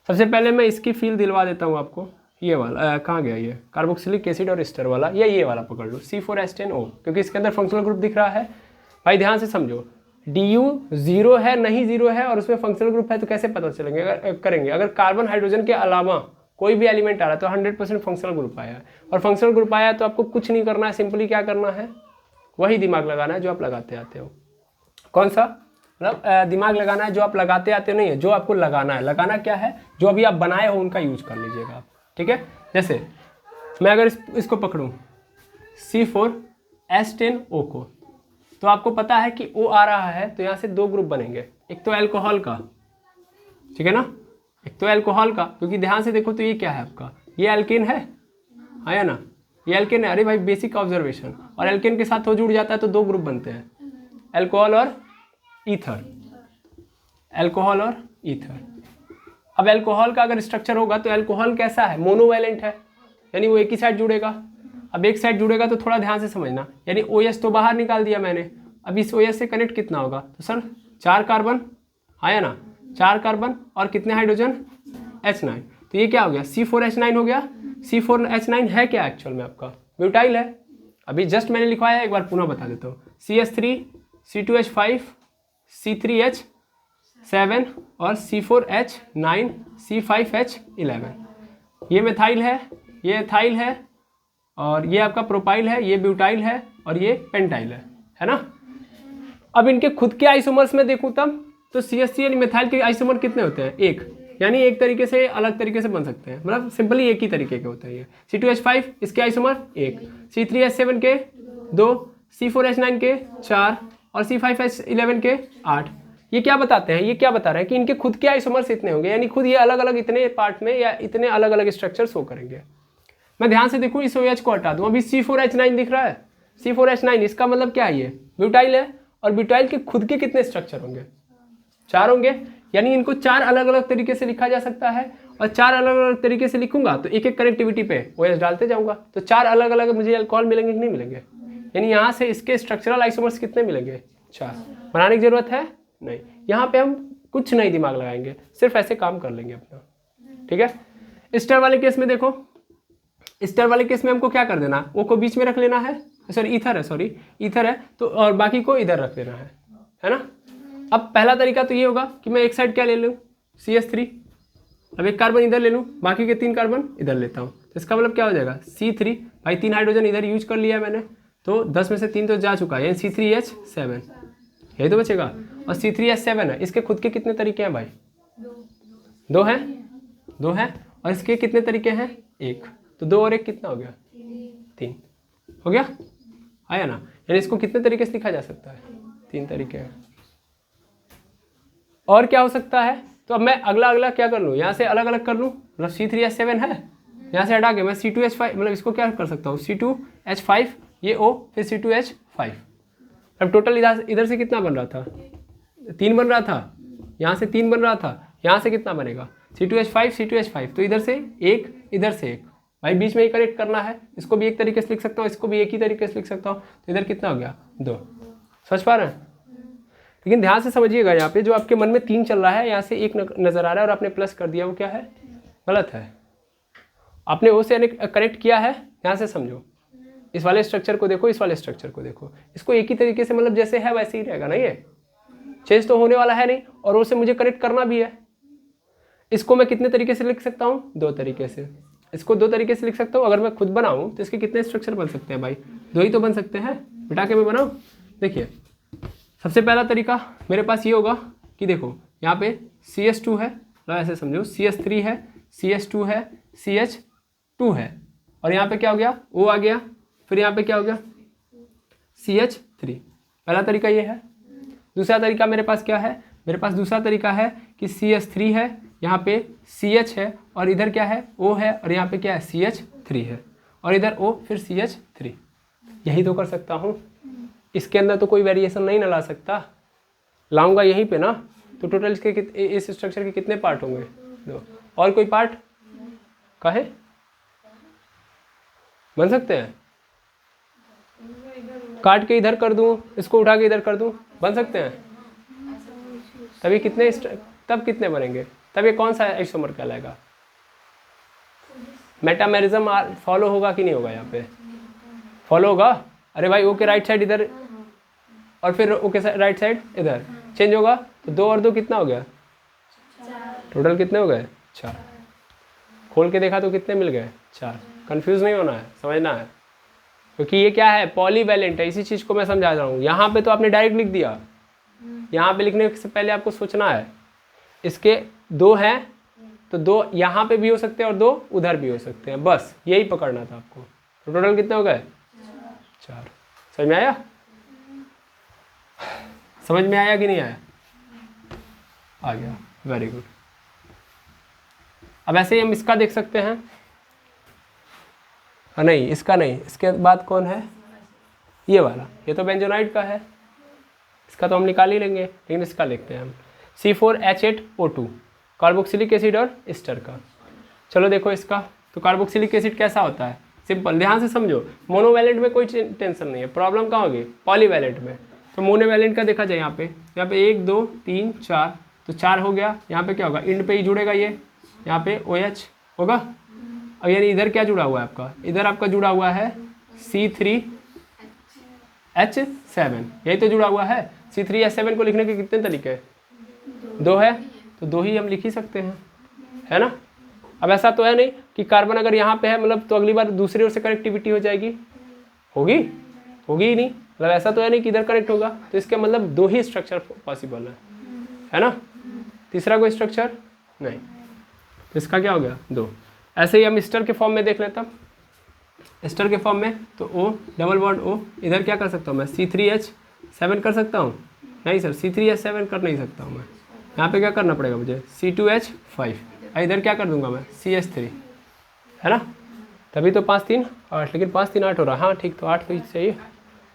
S1: सबसे पहले मैं इसकी फील दिलवा देता हूँ आपको। ये वाला कहाँ गया, ये कार्बोक्सिलिक एसिड और एस्टर वाला, या ये वाला पकड़ लो C4H10O, क्योंकि इसके अंदर फंक्शनल ग्रुप दिख रहा है। भाई ध्यान से समझो, डी यू 0 है नहीं 0 है और उसमें फंक्शनल ग्रुप है, तो कैसे पता चलेंगे, अगर करेंगे, अगर कार्बन हाइड्रोजन के अलावा कोई भी एलिमेंट आ रहा है तो 100% फंक्शनल ग्रुप आया है। और फंक्शनल ग्रुप आया है तो आपको कुछ नहीं करना है, सिंपली क्या करना है, वही दिमाग लगाना है जो आप लगाते आते हो। कौन सा, मतलब दिमाग लगाना है जो आप लगाते आते हो, नहीं है जो आपको लगाना है। लगाना क्या है, जो अभी आप बनाए हो उनका यूज कर लीजिएगा आप। ठीक है, जैसे मैं अगर इसको पकड़ूँ C4H10O को, तो आपको पता है कि O आ रहा है, तो यहाँ से दो ग्रुप बनेंगे, एक तो अल्कोहल का, ठीक है ना, एक तो अल्कोहल का, क्योंकि ध्यान से देखो तो ये क्या है आपका, ये एल्केन है, या ना, ये एल्केन है। अरे भाई बेसिक ऑब्जर्वेशन, और एल्केन के साथ वो जुड़ जाता है तो दो ग्रुप बनते हैं, अल्कोहल और ईथर, अल्कोहल और ईथर। अब अल्कोहल का अगर स्ट्रक्चर होगा तो अल्कोहल कैसा है, मोनोवैलेंट है, यानी वो एक ही साइड जुड़ेगा। अब एक साइड जुड़ेगा तो थोड़ा ध्यान से समझना, यानी OH तो बाहर निकाल दिया मैंने, अब इस OH से कनेक्ट कितना होगा, तो सर 4 कार्बन आया ना, 4 कार्बन और कितने हाइड्रोजन, H9, तो ये क्या हो गया, C4H9 हो गया। C4H9 है क्या एक्चुअल में आपका, ब्यूटाइल है। अभी जस्ट मैंने लिखवाया है, एक बार पुनः बता देता हूँ, CH3 C2H5 C3H7 और C4H9 C5H11, ये मिथाइल है, ये एथाइल है, और ये आपका प्रोपाइल है, ये ब्यूटाइल है, और ये पेंटाइल है ना। अब इनके खुद के आइसोमर्स में देखूं तब तो CH3 यानी मिथाइल के आइसोमर कितने होते हैं, एक, यानी एक तरीके से अलग तरीके से बन सकते हैं, मतलब सिंपली एक ही तरीके के होते हैं। ये C2H5 इसके आइसोमर एक, C3H7 के 2, C4H9 के 4 और C5H11 के 8। ये क्या बताते हैं, ये क्या बता रहे हैं कि इनके खुद के आइसोमर्स इतने होंगे, यानी खुद ये अलग अलग इतने पार्ट में या इतने अलग अलग स्ट्रक्चर शो करेंगे। मैं ध्यान से देखूँ, इस OH को हटा दूँ, अभी C4H9 दिख रहा है, C4H9 इसका मतलब क्या है, ये ब्यूटाइल है, और ब्यूटाइल के खुद के कितने स्ट्रक्चर होंगे, 4 होंगे, यानी इनको 4 अलग अलग तरीके से लिखा जा सकता है। और 4 अलग अलग तरीके से लिखूंगा तो एक एक कनेक्टिविटी पे OH डालते जाऊंगा, तो 4 अलग अलग मुझे अल्कोहल मिलेंगे कि नहीं मिलेंगे, यानी यहाँ से इसके स्ट्रक्चरल आइसोमर्स कितने मिलेंगे, 4। बनाने की जरूरत है नहीं, यहाँ पे हम कुछ नहीं दिमाग लगाएंगे, सिर्फ ऐसे काम कर लेंगे अपना। ठीक है, स्टर वाले केस में देखो, स्टर वाले केस में हमको क्या कर देना, O को बीच में रख लेना है, सॉरी ईथर है तो, और बाकी को इधर रख देना है ना। अब पहला तरीका तो ये होगा कि मैं एक साइड क्या ले लूँ, CH3, अब एक कार्बन इधर ले लूँ, बाकी के 3 कार्बन इधर लेता हूँ, तो इसका मतलब क्या हो जाएगा, C3, भाई 3 हाइड्रोजन इधर यूज कर लिया मैंने, तो 10 में से 3 तो जा चुका है, यानी C3H7, यही तो बचेगा। और C3H7 है, इसके खुद के कितने तरीके हैं भाई, 2 हैं, और इसके कितने तरीके हैं, 1, तो 2 और 1 कितना हो गया, 3 हो गया, आया ना, यानी इसको कितने तरीके से लिखा जा सकता है, 3 तरीके हैं। और क्या हो सकता है, तो अब मैं अगला क्या कर लूँ, यहाँ से अलग अलग कर लूँ, मतलब C3H7 है, यहाँ से हटा के मैं C2H5, मतलब इसको क्या कर सकता हूँ, C2H5 ये O, फिर C2H5। अब टोटल इधर से कितना बन रहा था, 3 बन रहा था, यहाँ से 3 बन रहा था, यहाँ से कितना बनेगा, C2H5, तो इधर से 1, इधर से 1, भाई बीच में ही कनेक्ट करना है, इसको भी एक तरीके से लिख सकता हूँ, इसको भी एक ही तरीके से लिख सकता हूँ, तो इधर कितना हो गया, 2। समझ पा रहे हैं, लेकिन ध्यान से समझिएगा, यहाँ पे जो आपके मन में 3 चल रहा है, यहाँ से 1 नजर आ रहा है और आपने प्लस कर दिया, वो क्या है, गलत है। आपने O से कनेक्ट किया है, यहाँ से समझो, इस वाले स्ट्रक्चर को देखो, इस वाले स्ट्रक्चर को देखो, इसको एक ही तरीके से मतलब जैसे है वैसे ही रहेगा ना, ये चेंज तो होने वाला है नहीं, और उसे मुझे कनेक्ट करना भी है। इसको मैं कितने तरीके से लिख सकता हूँ? 2 तरीके से। इसको 2 तरीके से लिख सकता हूँ। अगर मैं खुद बनाऊँ तो इसके कितने स्ट्रक्चर बन सकते हैं भाई? 2 ही तो बन सकते हैं। बिठा के मैं बनाऊँ? देखिए, सबसे पहला तरीका मेरे पास ये होगा कि देखो यहाँ पे CH2 है, तो ऐसे समझो CH3 है, CH2 है, CH2 है, और यहाँ पे क्या हो गया? O आ गया, फिर यहाँ पे क्या हो गया? CH3। पहला तरीका ये है। दूसरा तरीका मेरे पास क्या है? मेरे पास दूसरा तरीका है कि CH3 है, यहाँ पे CH है, और इधर क्या है? O है, और यहाँ पे क्या है? CH3 है, और इधर O फिर CH3। यही तो कर सकता हूँ। इसके अंदर तो कोई वेरिएशन नहीं ना ला सकता, लाऊंगा यहीं पे ना। तो टोटल इसके इस स्ट्रक्चर के कितने पार्ट होंगे? 2। और कोई पार्ट काहे बन सकते हैं? काट के इधर कर दूं, इसको उठा के इधर कर दूं, बन सकते हैं। तभी कितने तब कितने बनेंगे? तब ये कौन सा आइसोमर कहलाएगा? मेटामेरिज्म फॉलो होगा कि नहीं होगा? यहाँ पे फॉलो होगा। अरे भाई O के राइट साइड इधर, और फिर O के राइट साइड इधर चेंज होगा, तो 2 और 2 कितना हो गया? टोटल कितने हो गए? 4। खोल के देखा तो कितने मिल गए? 4। कंफ्यूज नहीं होना है, समझना है, क्योंकि ये क्या है? पॉलीवैलेंट है। इसी चीज़ को मैं समझा रहा हूँ। यहाँ पे तो आपने डायरेक्ट लिख दिया, यहाँ पे लिखने से पहले आपको सोचना है। इसके 2 हैं तो 2 यहाँ पे भी हो सकते हैं और 2 उधर भी हो सकते हैं, बस यही पकड़ना था आपको। तो टोटल कितने हो गए? 4। समझ में आया? समझ में आया कि नहीं आया? आ गया, वेरी गुड। अब ऐसे ही हम इसका देख सकते हैं। नहीं, इसका नहीं, इसके बाद कौन है? ये वाला, ये तो बेंजोनाइट का है, इसका तो हम निकाल ही लेंगे, लेकिन इसका लिखते हैं हम C4H8O2, कार्बोक्सिलिक एसिड और एस्टर का। चलो देखो इसका, तो कार्बोक्सिलिक एसिड कैसा होता है? सिंपल, ध्यान से समझो। मोनोवैलेंट में कोई टेंशन नहीं है, प्रॉब्लम कहाँ होगी? पॉलीवैलेंट में। तो मोनोवैलेंट का देखा जाए यहाँ पे 1 2 3 4, तो 4 हो गया। यहाँ पे क्या होगा? इंड पे ही जुड़ेगा ये, यहाँ पे OH होगा। अब यानी इधर क्या जुड़ा हुआ है आपका? इधर आपका जुड़ा हुआ है C3H7, यही तो जुड़ा हुआ है। C3H7 को लिखने के कितने तरीके? 2 है, तो 2 ही हम लिख ही सकते हैं, है ना। अब ऐसा तो है नहीं कि कार्बन अगर यहाँ पे है मतलब तो अगली बार दूसरी ओर से कनेक्टिविटी हो जाएगी, होगी ही नहीं। मतलब ऐसा तो है नहीं कि इधर कनेक्ट होगा, तो इसके मतलब 2 ही स्ट्रक्चर पॉसिबल है ना। तीसरा कोई स्ट्रक्चर नहीं, तो इसका क्या हो गया? 2। ऐसे ही हम एस्टर के फॉर्म में देख लेता हूँ। एस्टर के फॉर्म में तो O डबल बॉन्ड O, इधर क्या कर सकता हूँ मैं? C3H7 कर सकता हूँ? नहीं सर, C3H7 कर नहीं सकता हूँ मैं। यहाँ पे क्या करना पड़ेगा मुझे? C2H5। इधर क्या कर दूंगा मैं? CH3, है ना। तभी तो 5 3 8, लेकिन 5 3 8 हो रहा। हाँ ठीक, तो 8 तो ही चाहिए,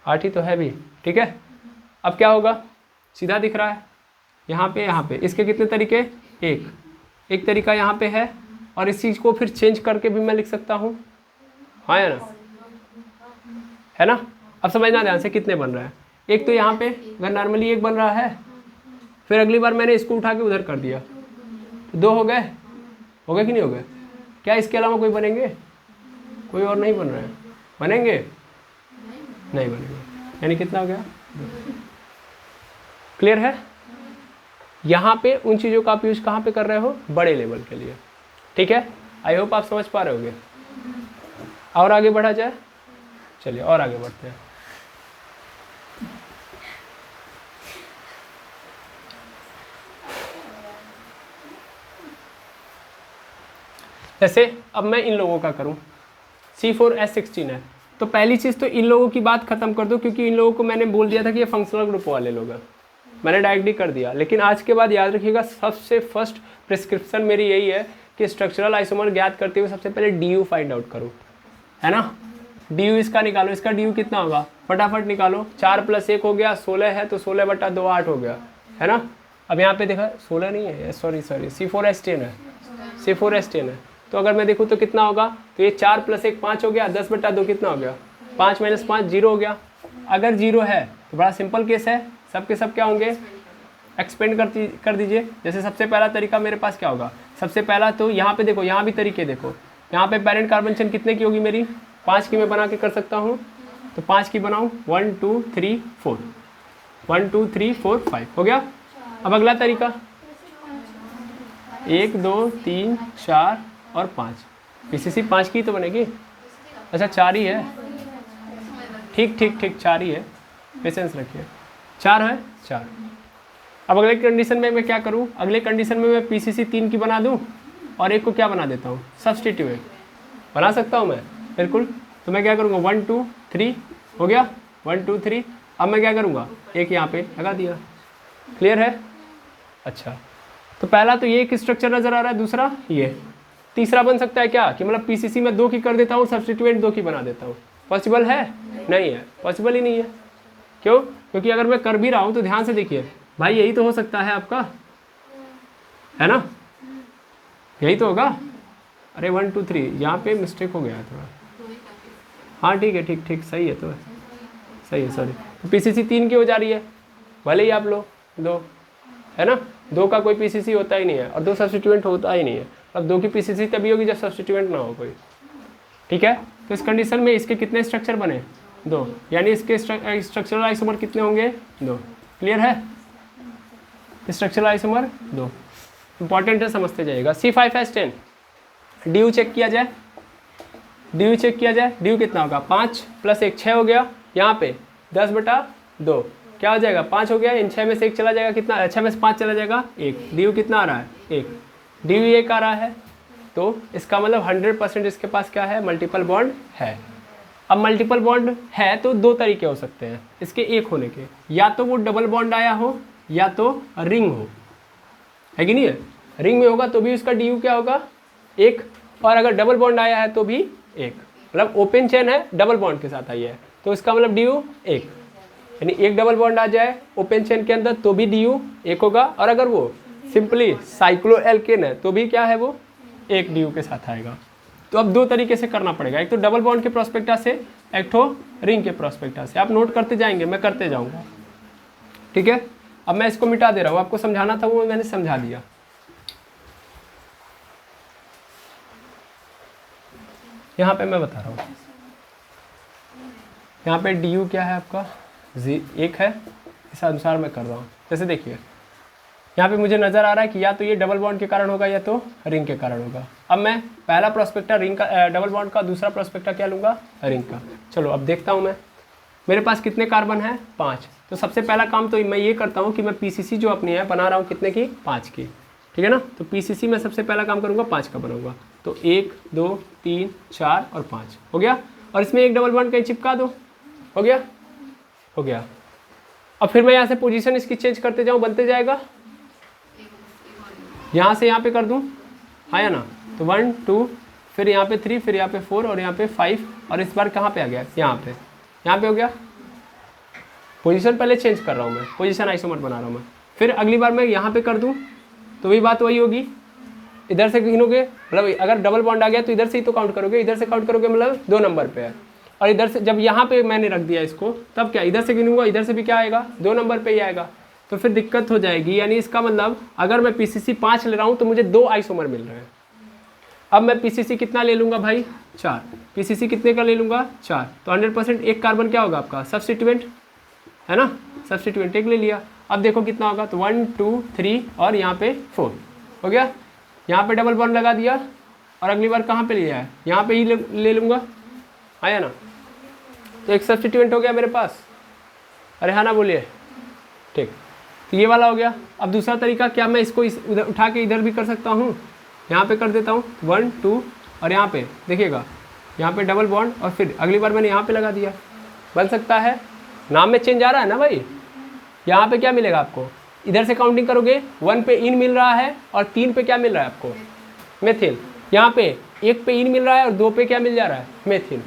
S1: 8 ही तो है भी, ठीक है। अब क्या होगा? सीधा दिख रहा है यहाँ पे। इसके कितने तरीके? एक तरीका यहाँ पे है, और इस चीज़ को फिर चेंज करके भी मैं लिख सकता हूँ, हाँ या ना, है ना। अब समझना ध्यान से कितने बन रहा है। एक तो यहाँ पे अगर नॉर्मली 1 बन रहा है, फिर अगली बार मैंने इसको उठा के उधर कर दिया, तो 2 हो गए कि नहीं हो गए? क्या इसके अलावा कोई बनेंगे? कोई और नहीं बन रहा है। बनेंगे? नहीं बनेंगे। यानी कितना हो गया? क्लियर है? यहाँ पे उन चीज़ों का आप यूज कहाँ पे कर रहे हो? बड़े लेवल के लिए, ठीक है। आई होप आप समझ पा रहे होगे। और आगे बढ़ा जाए, चलिए और आगे बढ़ते हैं। जैसे अब मैं इन लोगों का करूं, C4H16 है, तो पहली चीज़ तो इन लोगों की बात खत्म कर दो, क्योंकि इन लोगों को मैंने बोल दिया था कि ये फंक्शनल ग्रुप वाले लोग हैं, मैंने डायरेक्टली कर दिया। लेकिन आज के बाद याद रखिएगा, सबसे फर्स्ट प्रिस्क्रिप्शन मेरी यही है कि स्ट्रक्चरल आइसोमर ज्ञात करते हुए सबसे पहले DU फाइंड आउट करो, है ना। DU इसका निकालो, इसका DU कितना होगा? फटाफट निकालो। 4 + 1 हो गया 16 है, तो 16/2 8 हो गया, है ना। अब यहाँ पे देखा 16 नहीं है, सॉरी C4H10 है, C4H10 है। तो अगर मैं देखूँ तो कितना होगा? तो ये 4 + 1 5 हो गया, 10/2 कितना हो गया? 5 - 5 0 हो गया। अगर 0 है तो बड़ा सिंपल केस है, सब के सब क्या होंगे? एक्सपेंड कर दीजिए। जैसे सबसे पहला तरीका मेरे पास क्या होगा? सबसे पहला तो यहाँ पे देखो, यहाँ भी तरीके देखो। यहाँ पे पेरेंट कार्बन चेन कितने की होगी मेरी? 5 की मैं बना के कर सकता हूँ, तो 5 की बनाऊँ 1 2 3 4, 1 2 3 4 5 हो गया। अब अगला तरीका 1 2 3 4 और 5, पीसीसी 5 की तो बनेगी। अच्छा 4 ही है, ठीक ठीक ठीक 4 ही है, पेशेंस रखिए, 4 है 4। अब अगले कंडीशन में मैं क्या करूँ, अगले कंडीशन में मैं पीसीसी 3 की बना दूँ और एक को क्या बना देता हूँ, सब्सटीट्यूट बना सकता हूँ मैं, बिल्कुल। तो मैं क्या करूँगा 1 2 3 हो गया, 1 2 3। अब मैं क्या करूँगा, एक यहाँ पे लगा दिया, क्लियर है। अच्छा तो पहला तो ये एक स्ट्रक्चर नज़र आ रहा है, दूसरा ये, तीसरा बन सकता है क्या कि मतलब पीसीसी में 2 की कर देता हूँ, सब्सटीट्यूएंट 2 की बना देता हूँ। पॉसिबल है? नहीं है, पॉसिबल ही नहीं है। क्यों? क्योंकि अगर मैं कर भी रहा हूँ तो ध्यान से देखिए भाई, यही तो हो सकता है आपका, है ना, यही तो होगा। अरे 1 2 3 यहाँ पे मिस्टेक हो गया थोड़ा, हाँ ठीक है, ठीक ठीक सही है, तो सही है, सॉरी। तो पीसीसी 3 की हो जा रही है, भले ही आप लो 2, है ना, 2 का कोई पीसीसी होता ही नहीं है और 2 सब्स्टिट्यूएंट होता ही नहीं है। अब 2 की पीसीसी तभी होगी जब सब्स्टिट्यूएंट ना हो कोई, ठीक है। तो इस कंडीशन में इसके कितने स्ट्रक्चर बने, 2, यानी इसके स्ट्रक्चरल आइसोमर कितने होंगे, 2। क्लियर है, स्ट्रक्चरल आइसोमर 2, इंपॉर्टेंट है, समझते जाइएगा। C5H10 डी चेक किया जाए, डी चेक किया जाए, डी कितना होगा, 5 + 1 6 हो गया, यहाँ पे 10/2 क्या हो जाएगा, 5 हो गया, इन 6 में से 1 चला जाएगा, कितना, 6 में से 5 चला जाएगा 1, डी कितना आ रहा है 1, डी 1 आ रहा है। तो इसका मतलब 100% इसके पास क्या है, मल्टीपल बॉन्ड है। अब मल्टीपल बॉन्ड है तो 2 तरीके हो सकते हैं इसके एक होने के, या तो वो डबल बॉन्ड आया हो या तो रिंग हो, है कि नहीं है। रिंग में होगा तो भी उसका डी क्या होगा 1, और अगर डबल बॉन्ड आया है तो भी 1, मतलब ओपन चेन है, डबल बॉन्ड के साथ आई है तो इसका मतलब डी 1, यानी एक डबल बॉन्ड आ जाए ओपन चेन के अंदर तो भी डी 1 होगा, और अगर वो सिंपली साइक्लोएल्केन है तो भी क्या है, वो 1 डी के साथ आएगा। तो अब 2 तरीके से करना पड़ेगा, एक तो डबल बॉन्ड के प्रोस्पेक्टा से, एक तो रिंग के प्रोस्पेक्टा से। आप नोट करते जाएंगे, मैं करते जाऊंगा, ठीक है। अब मैं इसको मिटा दे रहा हूँ, आपको समझाना था वो मैंने समझा दिया। यहाँ पे मैं बता रहा हूँ, यहाँ पे डी क्या है आपका 1 है, इस अनुसार मैं कर रहा हूँ। जैसे देखिए यहाँ पे मुझे नज़र आ रहा है कि या तो ये डबल बॉन्ड के कारण होगा या तो रिंग के कारण होगा। अब मैं पहला प्रोस्पेक्टा रिंग का, डबल बॉन्ड का, दूसरा प्रोस्पेक्टा क्या लूँगा, रिंग का। चलो अब देखता हूँ मैं, मेरे पास कितने कार्बन है, 5। तो सबसे पहला काम तो मैं ये करता हूँ कि मैं पीसीसी जो अपनी है बना रहा हूँ कितने की, 5 की, ठीक है ना। तो पीसीसी में सबसे पहला काम करूँगा 5 का बनाऊँगा, तो 1 2 3 4 और 5 हो गया, और इसमें एक डबल बॉन्ड कहीं चिपका दो, हो गया, हो गया। अब फिर मैं यहाँ से पोजीशन इसकी चेंज करते जाऊँ, बनते जाएगा, यहाँ से यहाँ पे कर दूँ, हाँ या ना। तो 1 2 फिर यहाँ पे 3, फिर यहाँ पे 4 और यहाँ पे 5, और इस बार कहाँ पे आ गया, यहाँ पे हो गया। पोजीशन पहले चेंज कर रहा हूँ मैं, पोजीशन आइसोमर बना रहा हूँ मैं। फिर अगली बार मैं यहाँ पे कर दूँ तो वही बात वही होगी, इधर से गिनोगे, मतलब अगर डबल बॉन्ड आ गया तो इधर से ही तो काउंट करोगे, इधर से काउंट करोगे मतलब 2 नंबर पे है, और इधर से जब यहाँ पे मैंने रख दिया इसको, तब क्या इधर से गिनूंगा, इधर से भी क्या आएगा, 2 नंबर पे ही आएगा, तो फिर दिक्कत हो जाएगी। यानी इसका मतलब अगर मैं पीसीसी 5 ले रहा हूँ तो मुझे 2 आइसोमर मिल रहे हैं। अब मैं पीसीसी कितना ले लूँगा भाई, 4, पीसीसी कितने का ले लूँगा, 4, तो 100% एक कार्बन क्या होगा आपका, सब्स्टिट्यूएंट, है ना, सब्स्टिट्यूएंट एक ले लिया। अब देखो कितना होगा, तो 1 2 3 और यहाँ पे 4 हो गया, यहाँ पे डबल बॉन्ड लगा दिया, और अगली बार कहाँ पे लिया है, यहाँ पे ही ले लूँगा, आया ना। तो एक सब्स्टिट्यूएंट हो गया मेरे पास, अरे हाँ ना बोलिए, ठीक। तो ये वाला हो गया। अब दूसरा तरीका क्या, मैं इसको उधर उठा के इधर भी कर सकता हूँ, यहाँ पे कर देता हूँ 1 2, और यहाँ पे देखिएगा यहाँ पे डबल बॉन्ड, और फिर अगली बार मैंने यहाँ पे लगा दिया, बन सकता है। नाम में चेंज आ रहा है ना भाई। यहाँ पे क्या मिलेगा आपको, इधर से काउंटिंग करोगे 1 पे इन मिल रहा है और 3 पे क्या मिल रहा है आपको, मेथिल। यहाँ पे 1 पे इन मिल रहा है और 2 पे क्या मिल जा रहा है, मेथिल।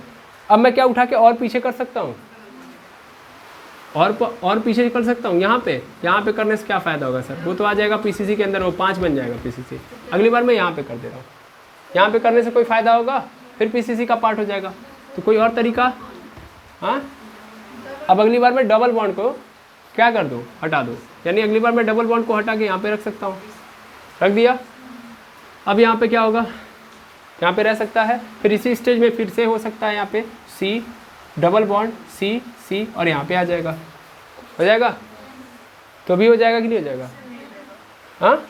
S1: अब मैं क्या उठा के और पीछे कर सकता हूँ, और पीछे कर सकता हूँ। यहाँ पे करने से क्या फ़ायदा होगा सर, वो तो आ जाएगा पीसीसी के अंदर, वो 5 बन जाएगा पीसीसी। अगली बार मैं यहाँ पे कर दे रहा हूँ, यहाँ पे करने से कोई फ़ायदा होगा, फिर पीसीसी का पार्ट हो जाएगा। तो कोई और तरीका, हाँ। अब अगली बार मैं डबल बॉन्ड को क्या कर दूँ, हटा दूँ, यानी अगली बार मैं डबल बॉन्ड को हटा के यहाँ पे रख सकता हूँ, रख दिया। अब यहाँ पे क्या होगा, यहाँ पे रह सकता है। फिर इसी स्टेज में फिर से हो सकता है यहाँ पे C डबल बॉन्ड C और यहाँ पे आ जाएगा, हो जाएगा? तो भी हो जाएगा कि नहीं हो जाएगा? हाँ,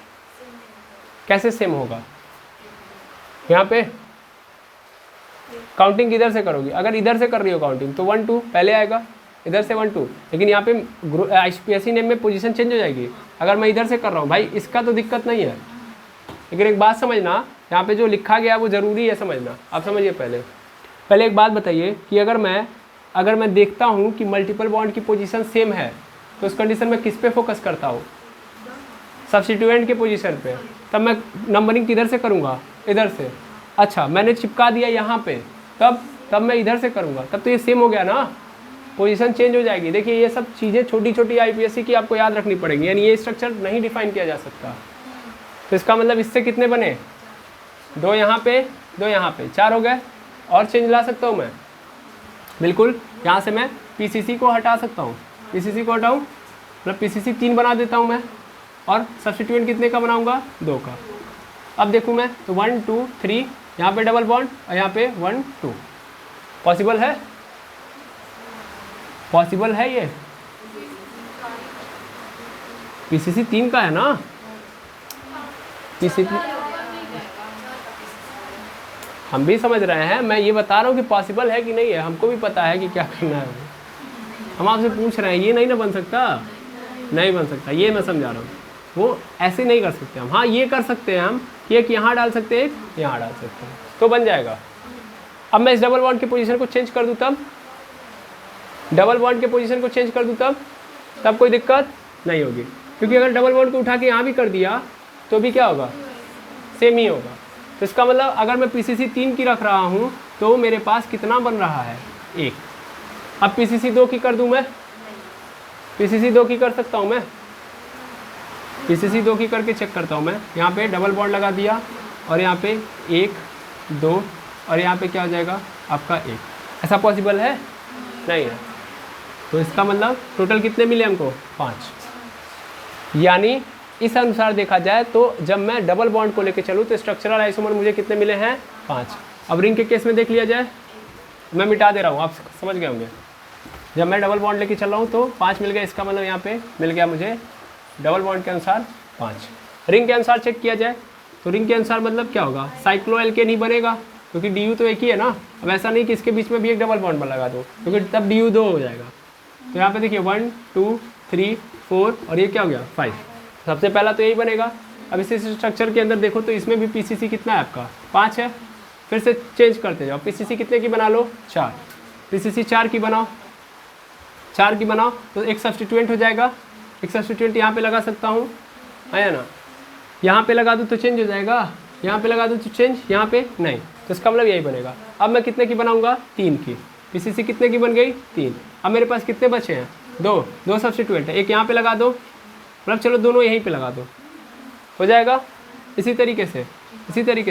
S1: कैसे सेम होगा? यहाँ पे काउंटिंग किधर से करोगी? अगर इधर से कर रही हो काउंटिंग तो 1 2 पहले आएगा, इधर से 1 2, लेकिन यहाँ पे IUPAC नेम में पोजीशन चेंज हो जाएगी अगर मैं इधर से कर रहा हूँ। भाई इसका तो दिक्कत नहीं है, लेकिन एक बात समझना, यहाँ पे जो लिखा गया वो ज़रूरी है समझना। आप समझिए पहले एक बात बताइए कि अगर मैं देखता हूँ कि मल्टीपल बॉन्ड की पोजीशन सेम है तो उस कंडीशन में किस पे फोकस करता हूँ? सब्स्टिट्यूएंट के पोजीशन पे। तब मैं नंबरिंग किधर से करूँगा? इधर से। अच्छा, मैंने चिपका दिया यहाँ पे, तब मैं इधर से करूँगा, तब तो ये सेम हो गया ना, पोजीशन चेंज हो जाएगी। देखिए ये सब चीज़ें छोटी छोटी IUPAC की आपको याद रखनी पड़ेंगी, यानी ये स्ट्रक्चर नहीं डिफाइन किया जा सकता। तो इसका मतलब इससे कितने बने? 2 यहाँ पे 2 यहाँ पे, 4 हो गए। और चेंज ला सकता हूँ मैं, बिल्कुल। यहाँ से मैं PCC को हटा सकता हूँ, PCC को हटाऊँ मतलब PCC 3 बना देता हूँ मैं, और सब्स्टिट्यूएंट कितने का बनाऊँगा? 2 का। अब देखूँ मैं तो 1 2 3, यहाँ पे डबल बॉन्ड और यहाँ पे 1 2। पॉसिबल है? पॉसिबल है ये? PCC 3 का है ना, PCC हम भी समझ रहे हैं, मैं ये बता रहा हूँ कि पॉसिबल है कि नहीं है। हमको भी पता है कि क्या करना है, हम आपसे पूछ रहे हैं। ये नहीं ना बन सकता, नहीं बन सकता, ये मैं समझा रहा हूँ। वो ऐसे नहीं कर सकते हम। हाँ ये कर सकते हैं हम, एक यहाँ डाल सकते हैं, एक यहाँ डाल सकते हैं, तो बन जाएगा। अब मैं इस डबल बॉन्ड की पोजीशन को चेंज कर दूँ, तब डबल बॉन्ड के पोजीशन को चेंज कर दूँ तब कोई दिक्कत नहीं होगी, क्योंकि अगर डबल बॉन्ड को उठा के यहाँ भी कर दिया तो भी क्या होगा? सेम ही होगा। तो इसका मतलब अगर मैं PCC 3 की रख रहा हूँ तो मेरे पास कितना बन रहा है? 1। अब PCC 2 की कर दूँ मैं? PCC 2 की कर सकता हूँ मैं? PCC 2 की करके चेक करता हूँ मैं। यहाँ पे डबल बॉन्ड लगा दिया और यहाँ पे 1 2 और यहाँ पे क्या हो जाएगा आपका 1। ऐसा पॉसिबल है? नहीं है। तो इसका मतलब टोटल कितने मिले हमको? 5। यानी इस अनुसार देखा जाए तो जब मैं डबल बॉन्ड को लेके चलूँ तो स्ट्रक्चरल आइसोमर मुझे कितने मिले हैं? 5। अब रिंग के केस में देख लिया जाए, मैं मिटा दे रहा हूँ, आप समझ गए होंगे। जब मैं डबल बॉन्ड लेके चल रहा हूँ तो 5 मिल गया, इसका मतलब यहाँ पे मिल गया मुझे डबल बॉन्ड के अनुसार 5। रिंग के अनुसार चेक किया जाए तो रिंग के अनुसार मतलब क्या होगा? साइक्लो एल्केन ही बनेगा, क्योंकि DU तो एक ही है ना। अब ऐसा नहीं कि इसके बीच में भी एक डबल बॉन्ड लगा दो, क्योंकि तब DU 2 हो जाएगा। तो यहाँ पे देखिए 1 2 3 4 और ये क्या हो गया? 5। सबसे पहला तो यही बनेगा। अब इस स्ट्रक्चर के अंदर देखो तो इसमें भी PCC कितना है आपका? 5 है। फिर से चेंज करते जाओ, PCC कितने की बना लो? 4। PCC 4 की बनाओ, 4 की बनाओ तो एक सब्स्टिट्यूएंट हो जाएगा। एक सब्स्टिट्यूएंट यहाँ पे लगा सकता हूँ, है ना? यहाँ पे लगा दूँ तो चेंज हो जाएगा, यहाँ पे लगा दूँ तो चेंज, यहाँ पे नहीं। तो इसका मतलब यही बनेगा। अब मैं कितने की बनाऊँगा? 3 की। PCC कितने की बन गई? 3। अब मेरे पास कितने बचे हैं? 2 सब्स्टिट्यूएंट है। एक यहाँ पे लगा दो, मतलब चलो दोनों यहीं पे लगा दो, हो जाएगा। इसी तरीके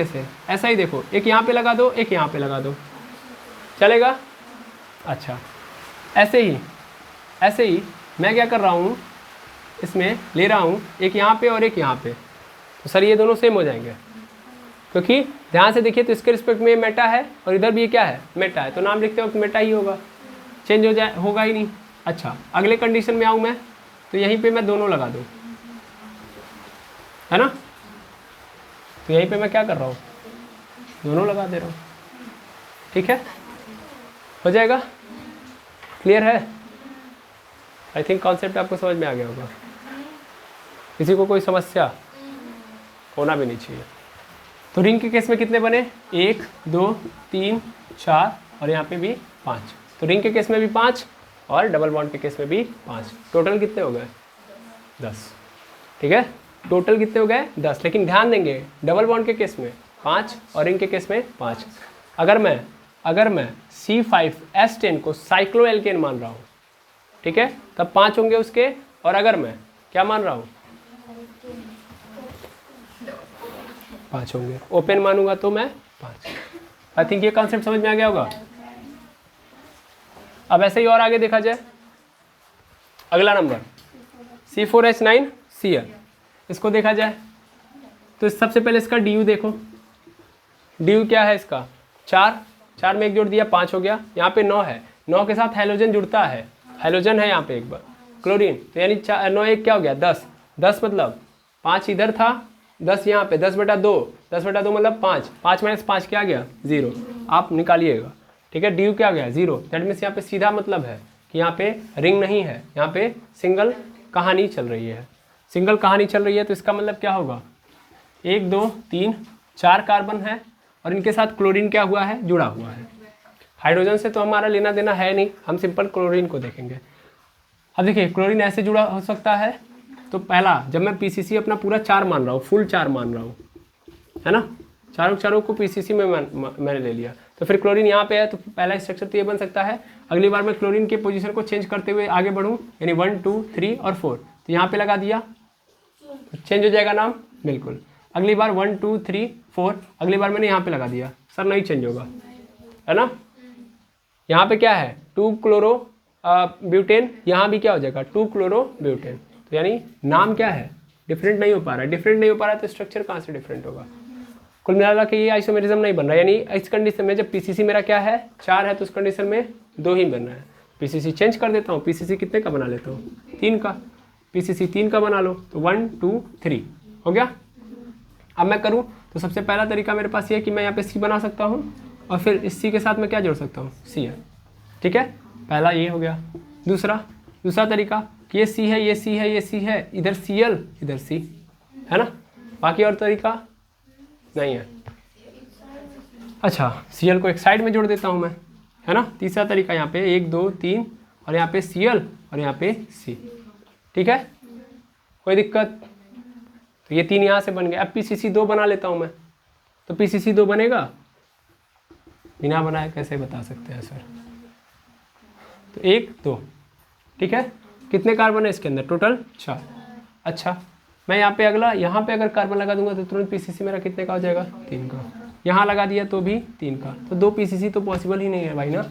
S1: से ऐसा ही देखो, एक यहाँ पे लगा दो, एक यहाँ पे लगा दो, चलेगा? अच्छा, ऐसे ही मैं क्या कर रहा हूँ, इसमें ले रहा हूँ एक यहाँ पे और एक यहाँ पे, तो सर ये दोनों सेम हो जाएंगे, क्योंकि ध्यान से देखिए तो इसके रिस्पेक्ट में मेटा है और इधर भी ये क्या है? मेटा है। तो नाम लिखते वक्त मेटा ही होगा, चेंज होगा ही नहीं। अच्छा, अगले कंडीशन में आऊँ मैं तो यहीं पे मैं दोनों लगा दूँ, है ना? तो यहीं पे मैं क्या कर रहा हूँ? दोनों लगा दे रहा हूँ, ठीक है? हो जाएगा? क्लियर है? आई थिंक कॉन्सेप्ट आपको समझ में आ गया होगा। किसी को कोई समस्या होना भी नहीं चाहिए। तो रिंग के केस में कितने बने? 1 2 3 4 और यहाँ पे भी 5। तो रिंग के केस में भी 5 और डबल बॉन्ड के केस में भी 5। टोटल कितने हो गए? 10। ठीक है, टोटल कितने हो गए? 10। लेकिन ध्यान देंगे डबल बॉन्ड के केस में 5 और रिंग के केस में 5। अगर मैं C5H10 को साइक्लोएल्केन मान रहा हूँ, ठीक है, तब 5 होंगे उसके। और अगर मैं क्या मान रहा हूँ? 5 होंगे। ओपन मानूंगा तो मैं 5। आई थिंक ये कॉन्सेप्ट समझ में आ गया होगा। अब ऐसे ही और आगे देखा जाए, अगला नंबर C4H9Cl, इसको देखा जाए तो सबसे पहले इसका DU देखो, ड्यू क्या है इसका 4, 4 में 1 जोड़ दिया 5 हो गया। यहाँ पे 9 है, 9 के साथ हाइड्रोजन जुड़ता है, हाइड्रोजन है यहाँ पे एक बार क्लोरीन, तो यानी 9 1 क्या हो गया 10, 10 मतलब 5 इधर था 10 यहाँ पे, 10/2, 10/2 मतलब 5, 5 - 5 क्या आ गया 0, आप निकालिएगा। ठीक है, ड्यू क्या आ गया 0, दैट मीन्स यहाँ पे सीधा मतलब है कि यहाँ पे रिंग नहीं है, यहाँ पे सिंगल कहानी चल रही है, सिंगल कहानी चल रही है। तो इसका मतलब क्या होगा 1 2 3 4 कार्बन है और इनके साथ क्लोरीन क्या हुआ है जुड़ा हुआ है। हाइड्रोजन से तो हमारा लेना देना है नहीं, हम सिंपल क्लोरीन को देखेंगे। अब देखिए क्लोरीन ऐसे जुड़ा हो सकता है, तो पहला जब मैं पीसीसी अपना पूरा 4 मान रहा हूँ, फुल 4 मान रहा हूँ, है ना, चारों को पीसीसी में मैंने ले लिया, तो फिर क्लोरीन यहाँ पे है, तो पहला स्ट्रक्चर तो ये बन सकता है। अगली बार मैं क्लोरीन के पोजीशन को चेंज करते हुए आगे बढ़ूँ, यानी 1 2 3 और 4, तो यहाँ पे लगा दिया, चेंज हो जाएगा नाम बिल्कुल। अगली बार 1 2 3 4, अगली बार मैंने यहाँ पे लगा दिया, सर नहीं चेंज होगा, है ना। यहाँ पे क्या है 2 क्लोरो ब्यूटेन, यहाँ भी क्या हो जाएगा 2 क्लोरो ब्यूटेन, तो यानी नाम क्या है डिफरेंट नहीं हो पा रहा है, डिफरेंट नहीं हो पा रहा है तो स्ट्रक्चर कहाँ से डिफरेंट होगा। कुल मिला के ये आइसोमेरिज्म नहीं बन रहा है, यानी इस कंडीशन में जब पीसीसी मेरा क्या है 4 है, तो उस कंडीशन में 2 ही बन रहा है। पीसीसी चेंज कर देता हूँ, पीसीसी कितने का बना लेता हूँ 3 का, पीसीसी 3 का बना लो, तो 1 2 3 हो गया। अब मैं करूँ तो सबसे पहला तरीका मेरे पास ये है कि मैं यहाँ पे सी बना सकता हूँ और फिर इस सी के साथ मैं क्या जोड़ सकता हूँ सी है, ठीक है, पहला ये हो गया। दूसरा तरीका कि ये सी है, ये सी है, ये सी है, इधर Cl इधर सी, है ना, बाकी और तरीका नहीं है। अच्छा Cl को एक साइड में जोड़ देता हूँ मैं, है ना। तीसरा तरीका यहाँ पे 1 2 3 और यहाँ पे Cl और यहाँ पे C, ठीक है, कोई दिक्कत। तो ये 3 यहाँ से बन गए। अब पीसीसी 2 बना लेता हूँ मैं, तो पीसीसी 2 बनेगा, बिना बनाए कैसे बता सकते हैं सर। तो 1 2, ठीक है, कितने कार्बन है इसके अंदर टोटल 4। अच्छा मैं यहाँ पे यहाँ पे अगर कार्बन लगा दूंगा तो तुरंत पीसीसी मेरा कितने का हो जाएगा 3 का, यहाँ लगा दिया तो भी 3 का, तो 2 पीसीसी तो पॉसिबल ही नहीं है भाई ना,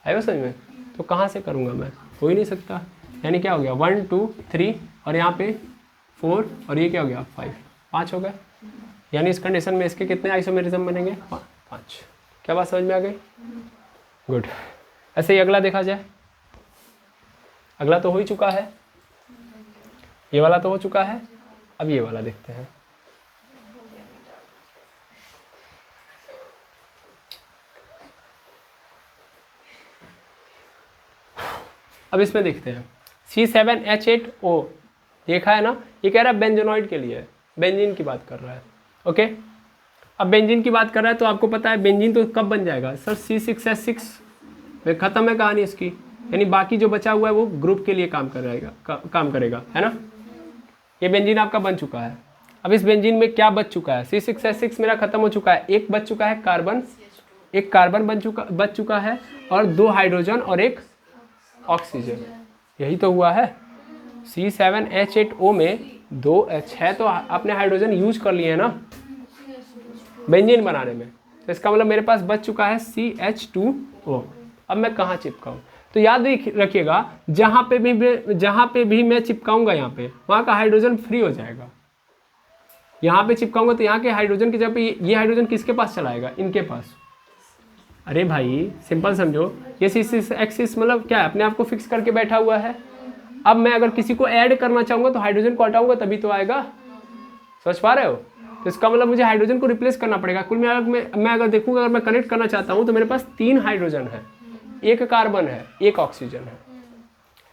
S1: आया समझ में। तो कहाँ से करूँगा मैं, हो ही नहीं सकता, यानी क्या हो गया 1 2 3 और यहाँ पे 4 और ये क्या हो गया 5 हो गया, यानी इस कंडीशन में इसके कितने आइसोमेरिज्म बनेंगे 5। क्या बात समझ में आ गई, गुड। ऐसे ही अगला देखा जाए, अगला तो हो ही चुका है, ये वाला तो हो चुका है, अब ये वाला देखते हैं। अब इसमें देखते हैं C7H8O, देखा है ना, ये कह रहा है बेंजोनॉइड के लिए, बेंजीन की बात कर रहा है, ओके। अब बेंजीन की बात कर रहा है तो आपको पता है बेंजीन तो कब बन जाएगा सर C6H6 में, खत्म है कहानी इसकी, यानी बाकी जो बचा हुआ है वो ग्रुप के लिए काम करेगा, है ना। ये बेंजीन आपका बन चुका है। अब इस बेंजीन में क्या बच चुका है, C6H6 मेरा खत्म हो चुका है, एक बच चुका है कार्बन, एक कार्बन बच चुका है और 2 हाइड्रोजन और 1 ऑक्सीजन, यही तो हुआ है। C7H8O में 2 6 तो आपने हाइड्रोजन यूज कर लिए हैं ना बेंजीन बनाने में, तो इसका मतलब मेरे पास बच चुका है CH2O। अब मैं कहाँ चिपकाऊँ, तो याद रखिएगा जहाँ पे भी मैं चिपकाऊंगा यहाँ पे वहाँ का हाइड्रोजन फ्री हो जाएगा। यहाँ पे चिपकाऊंगा तो यहाँ के हाइड्रोजन की जगह पे ये हाइड्रोजन किसके पास चलाएगा, इनके पास। अरे भाई सिंपल समझो, ये एक्सिस मतलब क्या है, अपने आप को फिक्स करके बैठा हुआ है। अब मैं अगर किसी को ऐड करना चाहूँगा तो हाइड्रोजन को हटाऊंगा तभी तो आएगा, समझ पा रहे हो। तो इसका मतलब मुझे हाइड्रोजन को रिप्लेस करना पड़ेगा। कुल मिला मैं अगर देखूँगा, अगर मैं कनेक्ट करना चाहता हूँ तो मेरे पास 3 हाइड्रोजन है, 1 कार्बन है, 1 ऑक्सीजन है,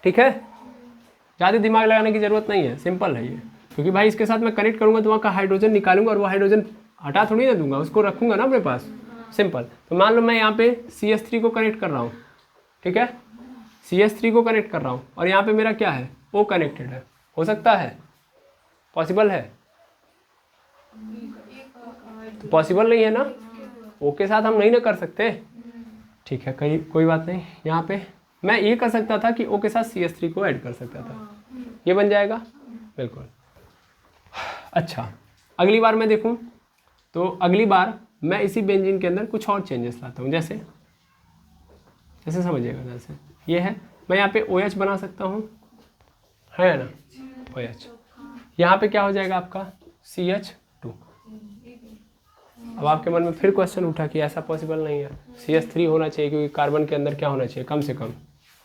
S1: ठीक है। ज़्यादा दिमाग लगाने की ज़रूरत नहीं है, सिंपल है ये, क्योंकि भाई इसके साथ मैं कनेक्ट करूँगा तो वहाँ का हाइड्रोजन निकालूंगा और वो हाइड्रोजन हटा थोड़ी ना दूंगा, उसको रखूँगा ना अपने पास, सिंपल। तो मान लो मैं यहाँ पे CH3 को कनेक्ट कर रहा हूँ, ठीक है, CH3 को कनेक्ट कर रहा हूँ और यहाँ पे मेरा क्या है O कनेक्टेड है, हो सकता है, पॉसिबल है, तो पॉसिबल नहीं है ना, O के साथ हम नहीं ना कर सकते, ठीक है, कोई बात नहीं। यहाँ पे मैं ये कर सकता था कि O के साथ CH3 को ऐड कर सकता था, ये बन जाएगा बिल्कुल। अच्छा अगली बार मैं देखूँ तो अगली बार मैं इसी बेंजीन के अंदर कुछ और चेंजेस लाता हूँ, जैसे समझिएगा, जैसे ये है, मैं यहाँ पे OH बना सकता हूँ, है ना, OH। यहाँ पे क्या हो जाएगा आपका CH2, अब आपके मन में फिर क्वेश्चन उठा कि ऐसा पॉसिबल नहीं है, CH3 होना चाहिए क्योंकि कार्बन के अंदर क्या होना चाहिए, कम से कम